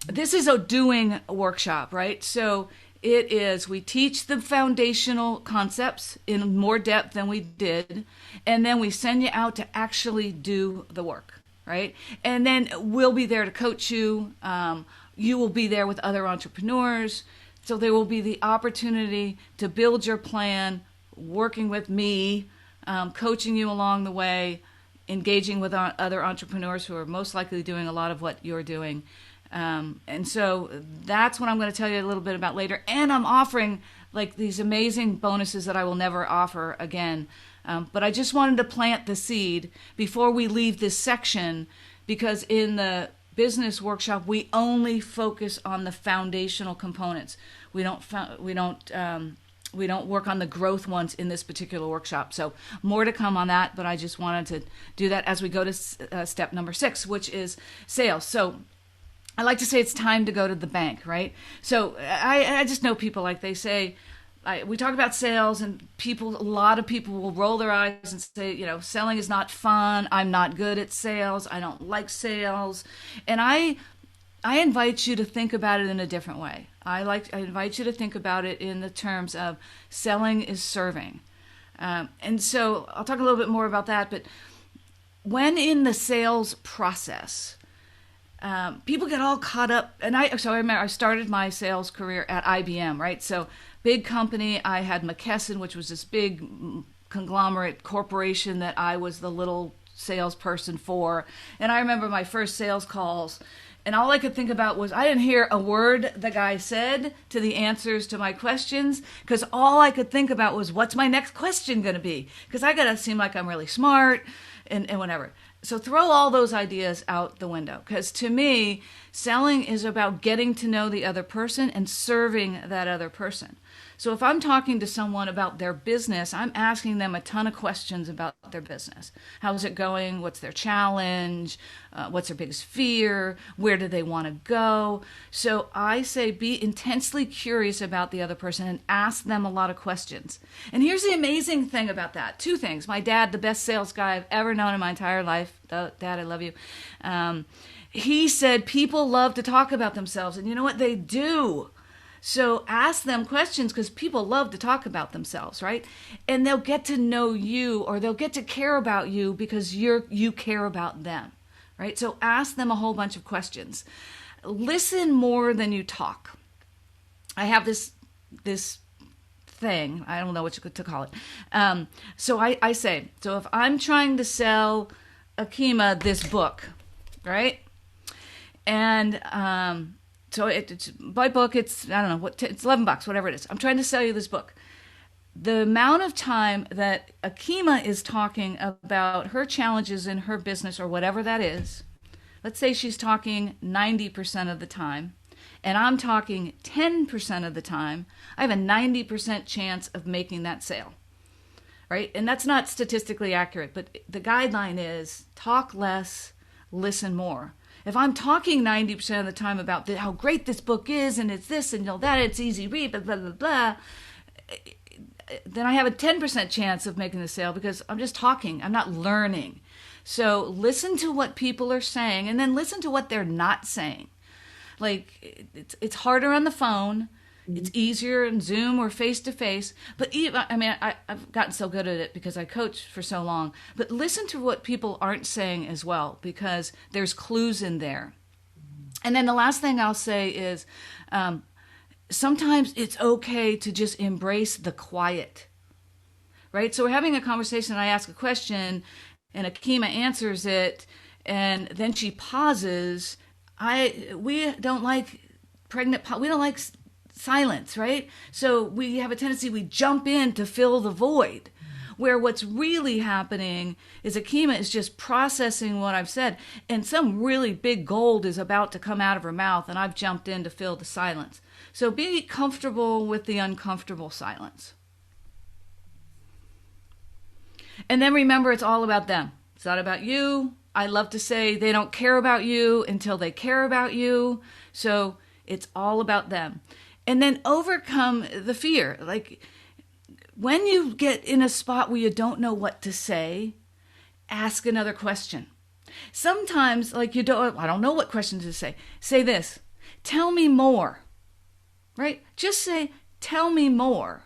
S1: this is a doing workshop, right? So it is, we teach the foundational concepts in more depth than we did, and then we send you out to actually do the work, right? And then we'll be there to coach you. You will be there with other entrepreneurs. So there will be the opportunity to build your plan, working with me, coaching you along the way, engaging with other entrepreneurs who are most likely doing a lot of what you're doing. And so that's what I'm going to tell you a little bit about later. And I'm offering like these amazing bonuses that I will never offer again. But I just wanted to plant the seed before we leave this section, because in the business workshop, we only focus on the foundational components. We don't work on the growth ones in this particular workshop. So more to come on that, but I just wanted to do that as we go to step number 6, which is sales. So I like to say it's time to go to the bank, right? So I just know people, like they say, we talk about sales, and a lot of people will roll their eyes and say, selling is not fun. I'm not good at sales. I don't like sales. And I invite you to think about it in a different way. I invite you to think about it in the terms of selling is serving. And so I'll talk a little bit more about that. But when in the sales process, people get all caught up. And I remember I started my sales career at IBM, right? So big company. I had McKesson, which was this big conglomerate corporation that I was the little salesperson for. And I remember my first sales calls, and all I could think about was I didn't hear a word the guy said to the answers to my questions, because all I could think about was, what's my next question going to be? Because I got to seem like I'm really smart and whatever. So throw all those ideas out the window, because to me, selling is about getting to know the other person and serving that other person. So if I'm talking to someone about their business, I'm asking them a ton of questions about their business. How is it going? What's their challenge? What's their biggest fear? Where do they want to go? So I say be intensely curious about the other person and ask them a lot of questions. And here's the amazing thing about that. 2 things. My dad, the best sales guy I've ever known in my entire life, wife, Dad, I love you. He said people love to talk about themselves, and you know what? They do. So ask them questions because people love to talk about themselves, right? And they'll get to know you, or they'll get to care about you because you care about them, right? So ask them a whole bunch of questions. Listen more than you talk. I have this thing, I don't know what to call it. So I say, so if I'm trying to sell Akima this book, right? And so it's my book. It's, I don't know what, it's $11, whatever it is. I'm trying to sell you this book. The amount of time that Akima is talking about her challenges in her business or whatever that is, let's say she's talking 90% of the time, and I'm talking 10% of the time, I have a 90% chance of making that sale, right? And that's not statistically accurate, but the guideline is talk less, listen more. If I'm talking 90% of the time about how great this book is, and it's this and that, it's easy read, blah, blah, blah, blah, then I have a 10% chance of making the sale because I'm just talking. I'm not learning. So listen to what people are saying, and then listen to what they're not saying. Like, it's harder on the phone. It's easier in Zoom or face-to-face. But even, I mean, I've gotten so good at it because I coach for so long. But listen to what people aren't saying as well, because there's clues in there. And then the last thing I'll say is sometimes it's okay to just embrace the quiet, right? So we're having a conversation, and I ask a question, and Akima answers it, and then she pauses. We don't like we don't like silence, right? So we have a tendency, we jump in to fill the void, where what's really happening is Akima is just processing what I've said, and some really big gold is about to come out of her mouth, and I've jumped in to fill the silence. So be comfortable with the uncomfortable silence. And then remember, it's all about them. It's not about you. I love to say they don't care about you until they care about you. So it's all about them. And then overcome the fear. Like, when you get in a spot where you don't know what to say, ask another question. Sometimes, like, I don't know what question to say. Say this: tell me more, right? Just say, tell me more.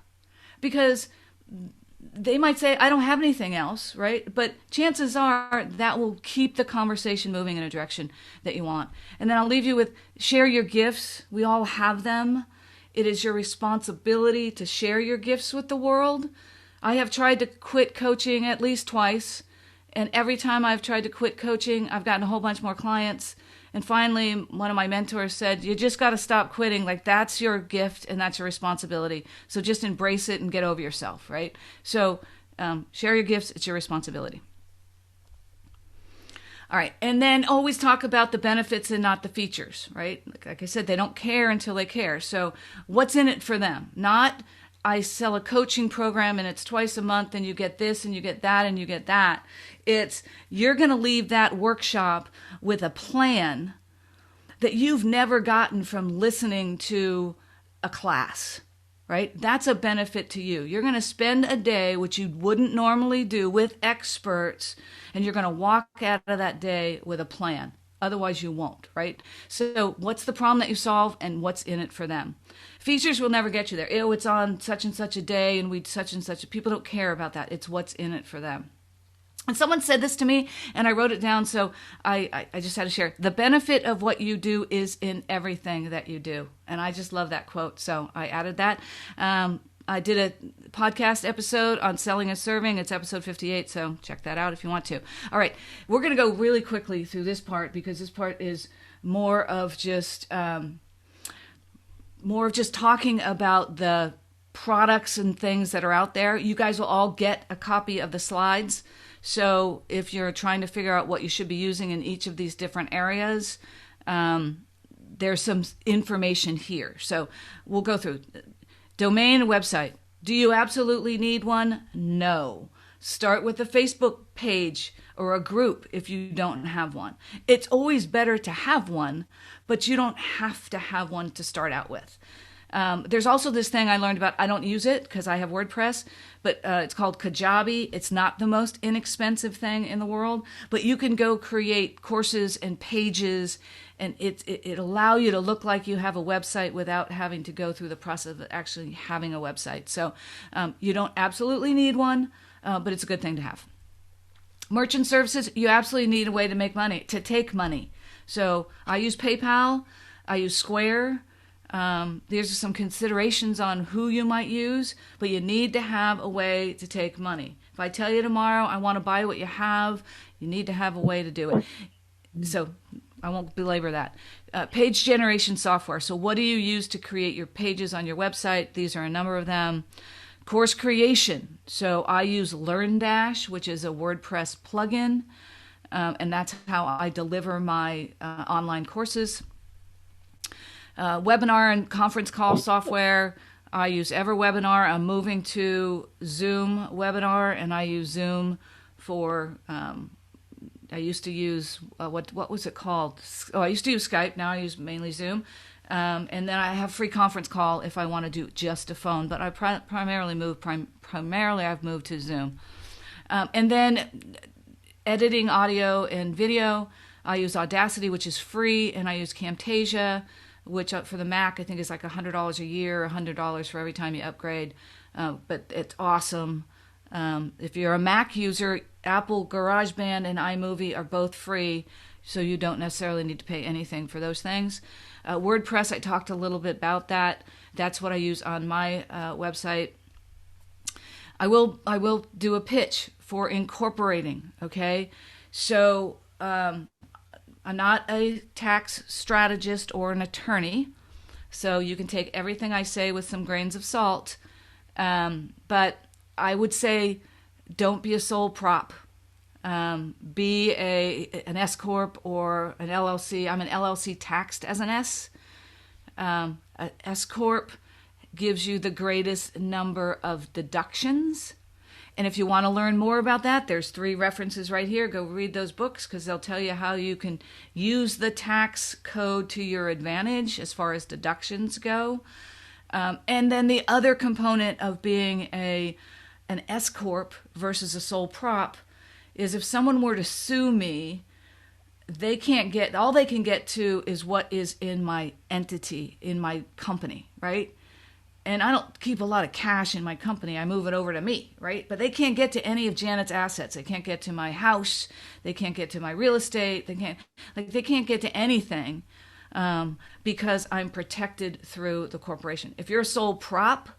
S1: Because they might say, I don't have anything else, right? But chances are that will keep the conversation moving in a direction that you want. And then I'll leave you with, share your gifts. We all have them. It is your responsibility to share your gifts with the world. I have tried to quit coaching at least twice. And every time I've tried to quit coaching, I've gotten a whole bunch more clients. And finally, one of my mentors said, you just got to stop quitting. Like, that's your gift and that's your responsibility. So just embrace it and get over yourself, right? So share your gifts. It's your responsibility. All right. And then always talk about the benefits and not the features, right? Like I said, they don't care until they care. So what's in it for them? Not, I sell a coaching program and it's twice a month and you get this and you get that and you get that. It's, you're going to leave that workshop with a plan that you've never gotten from listening to a class, right? That's a benefit to you. You're going to spend a day, which you wouldn't normally do, with experts, and you're going to walk out of that day with a plan. Otherwise, you won't, right? So what's the problem that you solve, and what's in it for them? Features will never get you there. Oh, it's on such and such a day, and we such and such. People don't care about that. It's what's in it for them. And someone said this to me, and I wrote it down, so I just had to share. The benefit of what you do is in everything that you do. And I just love that quote, so I added that. I did a podcast episode on selling and serving. It's episode 58, so check that out if you want to. All right, we're going to go really quickly through this part, because this part is more of just talking about the products and things that are out there. You guys will all get a copy of the slides. So if you're trying to figure out what you should be using in each of these different areas, there's some information here. So we'll go through. Domain and website. Do you absolutely need one? No. Start with a Facebook page or a group if you don't have one. It's always better to have one, but you don't have to have one to start out with. There's also this thing I learned about. I don't use it because I have WordPress, but it's called Kajabi. It's not the most inexpensive thing in the world, but you can go create courses and pages, and it allow you to look like you have a website without having to go through the process of actually having a website. So you don't absolutely need one, but it's a good thing to have. Merchant services, you absolutely need a way to make money, to take money. So I use PayPal, I use Square. There's some considerations on who you might use, but you need to have a way to take money. If I tell you tomorrow, I want to buy what you have, you need to have a way to do it. So I won't belabor that. Page generation software. So what do you use to create your pages on your website? These are a number of them. Course creation. So I use LearnDash, which is a WordPress plugin, and that's how I deliver my online courses. Webinar and conference call software. I use EverWebinar. I'm moving to Zoom Webinar, and I use Zoom for. I used to use what was it called? Oh, I used to use Skype. Now I use mainly Zoom. And then I have free conference call if I want to do just a phone, but I primarily I've moved to Zoom. And then editing audio and video, I use Audacity, which is free, and I use Camtasia, which for the Mac I think is like $100 a year, $100 for every time you upgrade. But it's awesome. If you're a Mac user, Apple GarageBand and iMovie are both free, so you don't necessarily need to pay anything for those things. WordPress, I talked a little bit about that. That's what I use on my website. I will do a pitch for incorporating, okay? So I'm not a tax strategist or an attorney, so you can take everything I say with some grains of salt. But I would say don't be a sole prop. Be an S corp or an LLC. I'm an LLC taxed as an S. An S corp gives you the greatest number of deductions. And if you want to learn more about that, there's 3 references right here. Go read those books because they'll tell you how you can use the tax code to your advantage as far as deductions go. And then the other component of being an S corp versus a sole prop is if someone were to sue me, all they can get to is what is in my entity, in my company, right? And I don't keep a lot of cash in my company. I move it over to me, right? But they can't get to any of Janet's assets. They can't get to my house. They can't get to my real estate. They can't get to anything because I'm protected through the corporation. If you're a sole prop,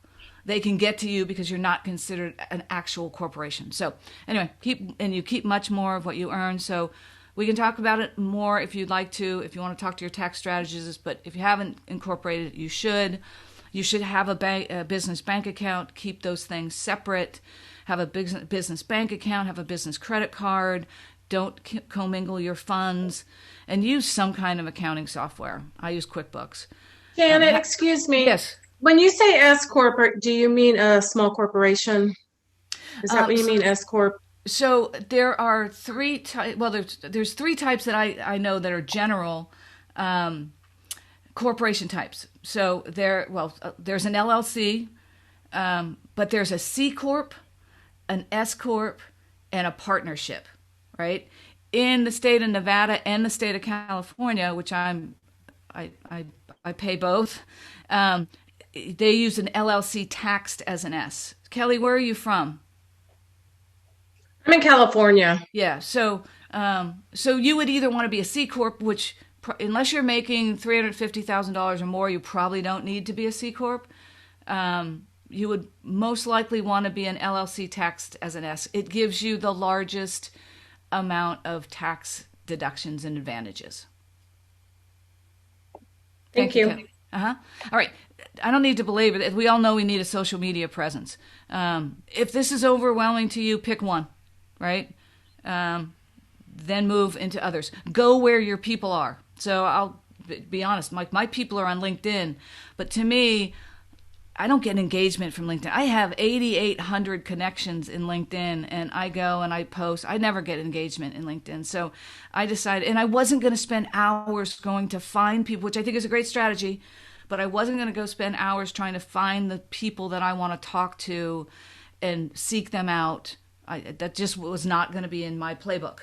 S1: they can get to you because you're not considered an actual corporation. So anyway, you keep much more of what you earn. So we can talk about it more if you'd like to, if you want to talk to your tax strategist. But if you haven't incorporated it, you should. You should have a business bank account. Keep those things separate. Have a business bank account. Have a business credit card. Don't commingle your funds. And use some kind of accounting software. I use QuickBooks.
S2: Janet, excuse me.
S1: Yes.
S2: When you say S corp, do you mean a small corporation? Is that what you mean, S corp?
S1: So there are 3 types. Well, there's 3 types that I know that are general corporation types. So there's an LLC, but there's a C corp, an S corp, and a partnership, right? In the state of Nevada and the state of California, which I pay both. They use an LLC taxed as an S. Kelly, where are you from?
S2: I'm in California.
S1: Yeah, so you would either want to be a C corp, which unless you're making $350,000 or more, you probably don't need to be a C corp. You would most likely want to be an LLC taxed as an S. It gives you the largest amount of tax deductions and advantages.
S2: Thank you.
S1: All right. I don't need to belabor it. We all know we need a social media presence. If this is overwhelming to you, pick one, right? Then move into others. Go where your people are. So I'll be honest, my people are on LinkedIn, but to me, I don't get engagement from LinkedIn. I have 8,800 connections in LinkedIn, and I go and I post. I never get engagement in LinkedIn. So I decided, and I wasn't going to spend hours going to find people, which I think is a great strategy, but I wasn't going to go spend hours trying to find the people that I want to talk to and seek them out. That just was not going to be in my playbook.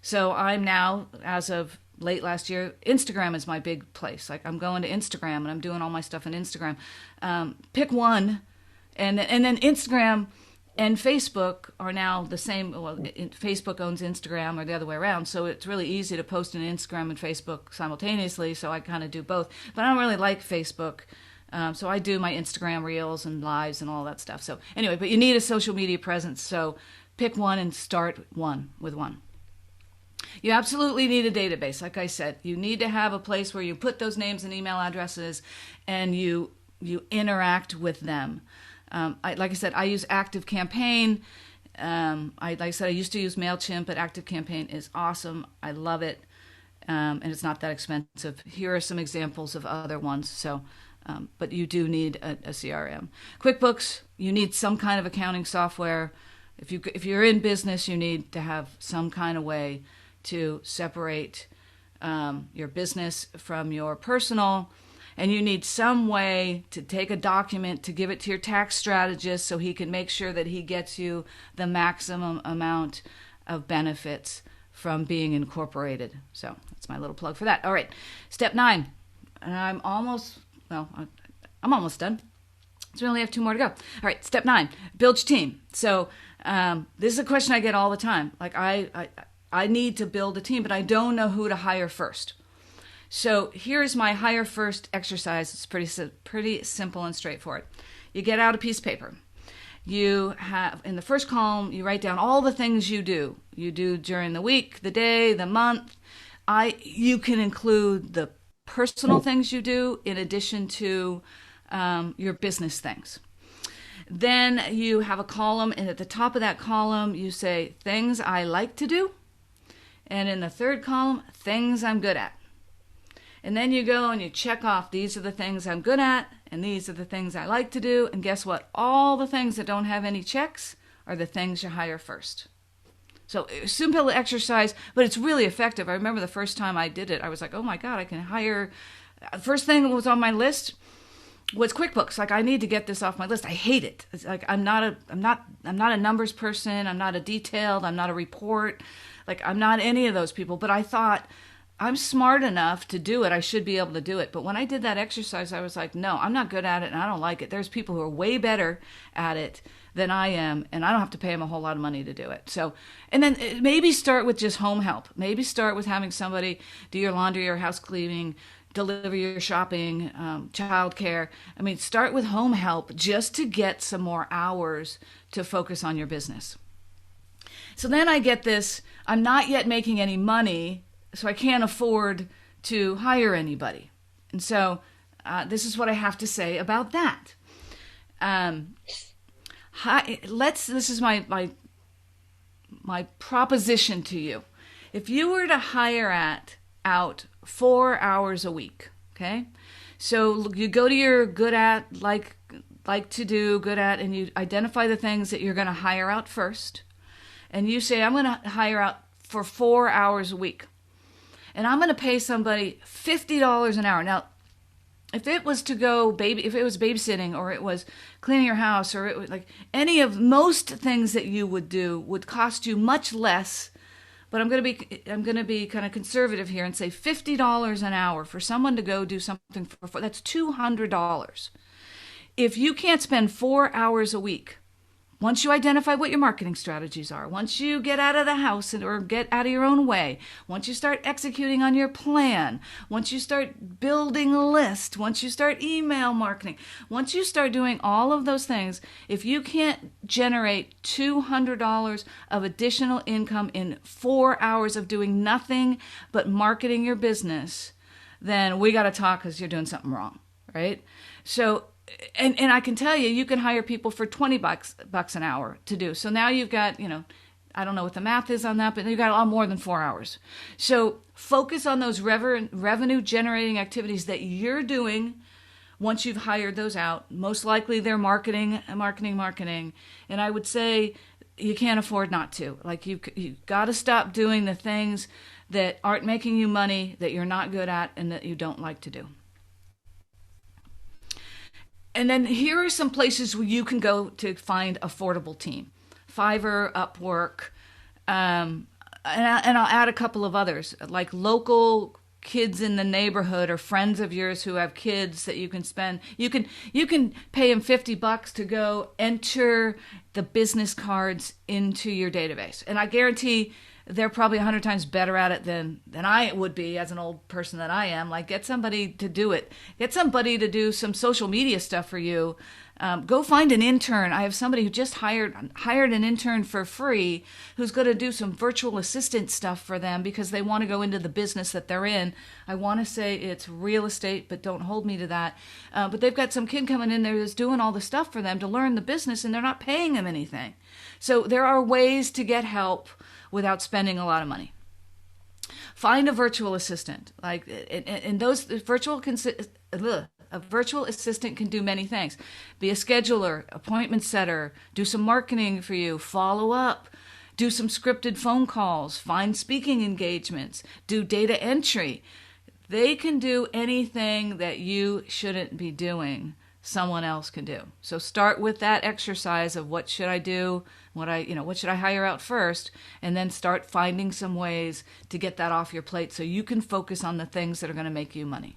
S1: So I'm now, as of late last year, Instagram is my big place. Like, I'm going to Instagram and I'm doing all my stuff on Instagram. Pick one, and then Instagram and Facebook are now the same. Well, Facebook owns Instagram, or the other way around. So it's really easy to post on Instagram and Facebook simultaneously. So I kind of do both. But I don't really like Facebook. So I do my Instagram reels and lives and all that stuff. So anyway, but you need a social media presence. So pick one and start with one. You absolutely need a database. Like I said, you need to have a place where you put those names and email addresses and you interact with them. Like I said, I use ActiveCampaign. Like I said, I used to use MailChimp, but ActiveCampaign is awesome. I love it. And it's not that expensive. Here are some examples of other ones. So, but you do need a CRM. QuickBooks, you need some kind of accounting software. If you're in business, you need to have some kind of way to separate your business from your personal, and you need some way to take a document to give it to your tax strategist so he can make sure that he gets you the maximum amount of benefits from being incorporated. So that's my little plug for that. All right, step 9, and I'm almost done. So we only have 2 more to go. All right, step 9, build your team. So this is a question I get all the time. Like, I need to build a team, but I don't know who to hire first. So here's my hire first exercise. It's pretty simple and straightforward. You get out a piece of paper. You have, in the first column, you write down all the things you do. You do during the week, the day, the month. You can include the personal things you do in addition to your business things. Then you have a column, and at the top of that column, you say things I like to do. And in the third column, things I'm good at. And then you go and you check off, these are the things I'm good at, and these are the things I like to do. And guess what? All the things that don't have any checks are the things you hire first. So simple exercise, but it's really effective. I remember the first time I did it, I was like, oh my God, I can hire. The first thing that was on my list was QuickBooks. Like, I need to get this off my list. I hate it. It's like, I'm not a numbers person. I'm not a detailed. I'm not a report. Like, I'm not any of those people. But I thought, I'm smart enough to do it. I should be able to do it. But when I did that exercise, I was like, no, I'm not good at it and I don't like it. There's people who are way better at it than I am, and I don't have to pay them a whole lot of money to do it. So, and then maybe start with just home help. Maybe start with having somebody do your laundry or house cleaning, deliver your shopping, childcare. I mean, start with home help just to get some more hours to focus on your business. So then I get this, I'm not yet making any money, so I can't afford to hire anybody. And so this is what I have to say about that. This is my proposition to you. If you were to hire out 4 hours a week, okay? So you go to your good at, like to do, good at, and you identify the things that you're going to hire out first. And you say, I'm going to hire out for 4 hours a week. And I'm going to pay somebody $50 an hour. Now, if it was if it was babysitting, or it was cleaning your house, or it was like most things that you would do would cost you much less. But I'm going to be kind of conservative here and say $50 an hour for someone to go do something that's $200. If you can't spend 4 hours a week, once you identify what your marketing strategies are, once you get out of the house or get out of your own way, once you start executing on your plan, once you start building a list, once you start email marketing, once you start doing all of those things, if you can't generate $200 of additional income in 4 hours of doing nothing but marketing your business, then we got to talk, because you're doing something wrong, right? So, and I can tell you can hire people for $20 an hour to do. So now you've got, I don't know what the math is on that, but you've got a lot more than 4 hours. So focus on those revenue generating activities that you're doing once you've hired those out. Most likely they're marketing. And I would say you can't afford not to. Like, you got to stop doing the things that aren't making you money, that you're not good at, and that you don't like to do. And then here are some places where you can go to find affordable team. Fiverr, Upwork, and I'll add a couple of others, like local kids in the neighborhood or friends of yours who have kids that you can spend. You can pay them $50 to go enter the business cards into your database, and I guarantee they're probably 100 times better at it than I would be as an old person that I am. Like, get somebody to do it. Get somebody to do some social media stuff for you. Go find an intern. I have somebody who just hired an intern for free who's going to do some virtual assistant stuff for them because they want to go into the business that they're in. I want to say it's real estate, but don't hold me to that. But they've got some kid coming in there who's doing all the stuff for them to learn the business, and they're not paying them anything. So there are ways to get help without spending a lot of money. Find a virtual assistant. Like, and those a virtual assistant can do many things. Be a scheduler, appointment setter, do some marketing for you, follow up, do some scripted phone calls, find speaking engagements, do data entry. They can do anything that you shouldn't be doing, someone else can do. So start with that exercise of what should I do, what should I hire out first, and then start finding some ways to get that off your plate so you can focus on the things that are going to make you money.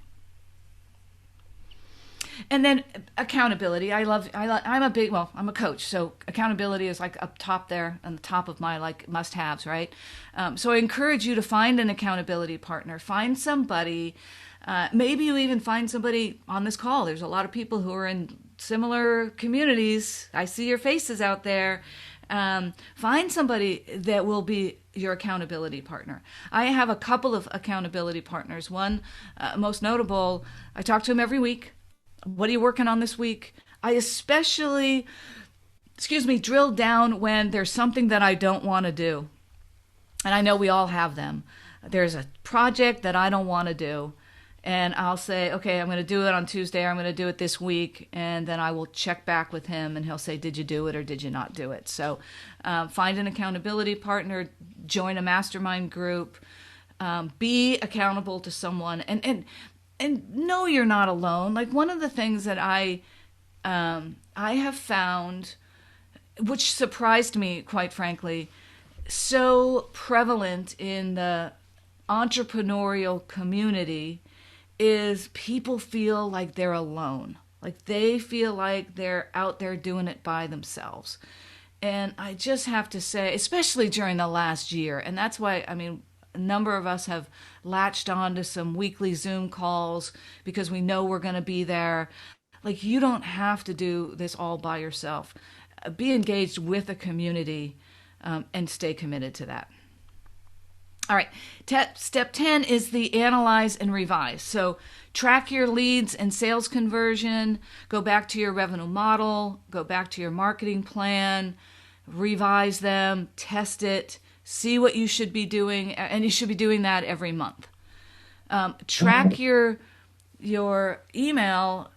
S1: And then accountability. I'm a coach, so accountability is like up top there on the top of my like must-haves, right? So I encourage you to find an accountability partner. Find somebody. Maybe you even find somebody on this call. There's a lot of people who are in similar communities. I see your faces out there. Find somebody that will be your accountability partner. I have a couple of accountability partners. One, most notable, I talk to him every week. What are you working on this week? I especially, drill down when there's something that I don't want to do. And I know we all have them. There's a project that I don't want to do. And I'll say, okay, I'm going to do it on Tuesday, or I'm going to do it this week. And then I will check back with him and he'll say, did you do it or did you not do it? So find an accountability partner, join a mastermind group, be accountable to someone, and know you're not alone. Like, one of the things that I have found, which surprised me, quite frankly, so prevalent in the entrepreneurial community, is people feel like they're alone. Like, they feel like they're out there doing it by themselves. And I just have to say, especially during the last year, and that's why, a number of us have latched on to some weekly Zoom calls because we know we're going to be there. Like, you don't have to do this all by yourself. Be engaged with a community and stay committed to that. All right, step 10 is the analyze and revise. So track your leads and sales conversion, go back to your revenue model, go back to your marketing plan, revise them, test it, see what you should be doing, and you should be doing that every month. Track your email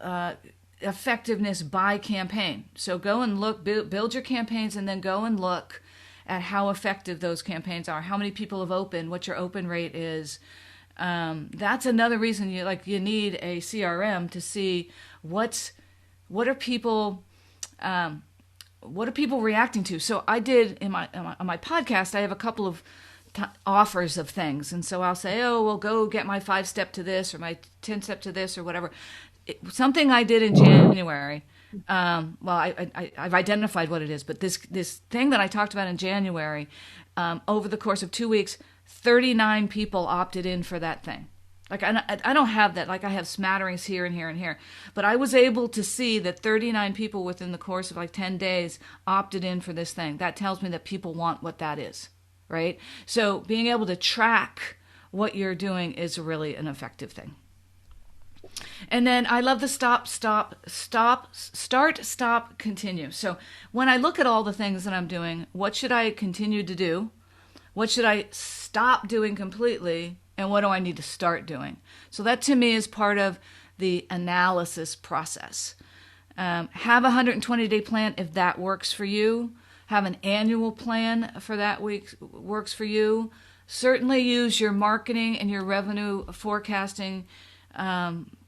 S1: effectiveness by campaign. So go and look, build your campaigns, and then go and look at how effective those campaigns are, how many people have opened, what your open rate is. That's another reason you need a CRM to see what are people reacting to. So I did on my podcast, I have a couple of offers of things, and so I'll say, go get my 5-step to this or my 10-step to this or whatever. Something I did in January. I've identified what it is, but this thing that I talked about in January, over the course of 2 weeks, 39 people opted in for that thing. Like, I don't have that. Like, I have smatterings here and here and here, but I was able to see that 39 people within the course of like 10 days opted in for this thing. That tells me that people want what that is, right? So being able to track what you're doing is really an effective thing. And then I love the start, stop, continue. So when I look at all the things that I'm doing, what should I continue to do? What should I stop doing completely? And what do I need to start doing? So that, to me, is part of the analysis process. Have a 120-day plan if that works for you. Have an annual plan for that week works for you. Certainly use your marketing and your revenue forecasting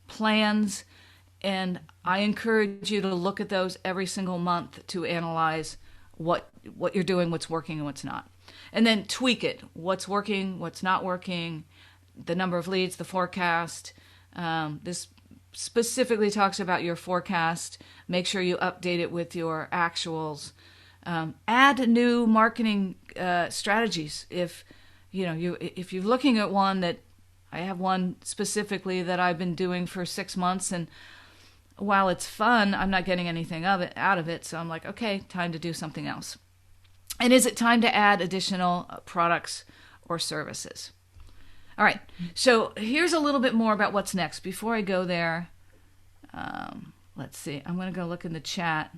S1: plans And I encourage you to look at those every single month to analyze what you're doing, what's working and what's not. And then tweak it. What's working, what's not working, the number of leads, the forecast. This specifically talks about your forecast. Make sure you update it with your actuals. Add new marketing strategies. If you're looking at one that I have one specifically that I've been doing for 6 months, and while it's fun, I'm not getting anything out of it. So I'm like, okay, time to do something else. And is it time to add additional products or services? All right. So here's a little bit more about what's next. Before I go there, let's see. I'm going to go look in the chat.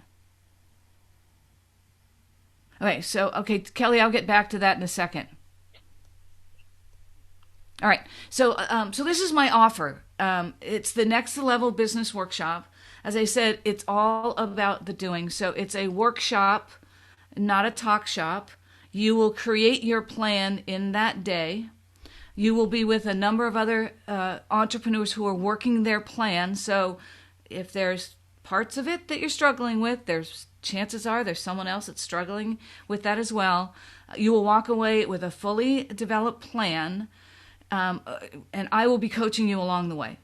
S1: Okay, Kelly, I'll get back to that in a second. All right. So this is my offer. It's the Next Level Business Workshop. As I said, it's all about the doing. So it's a workshop, not a talk shop. You will create your plan in that day. You will be with a number of other entrepreneurs who are working their plan. So if there's parts of it that you're struggling with, chances are there's someone else that's struggling with that as well. You will walk away with a fully developed plan, and I will be coaching you along the way.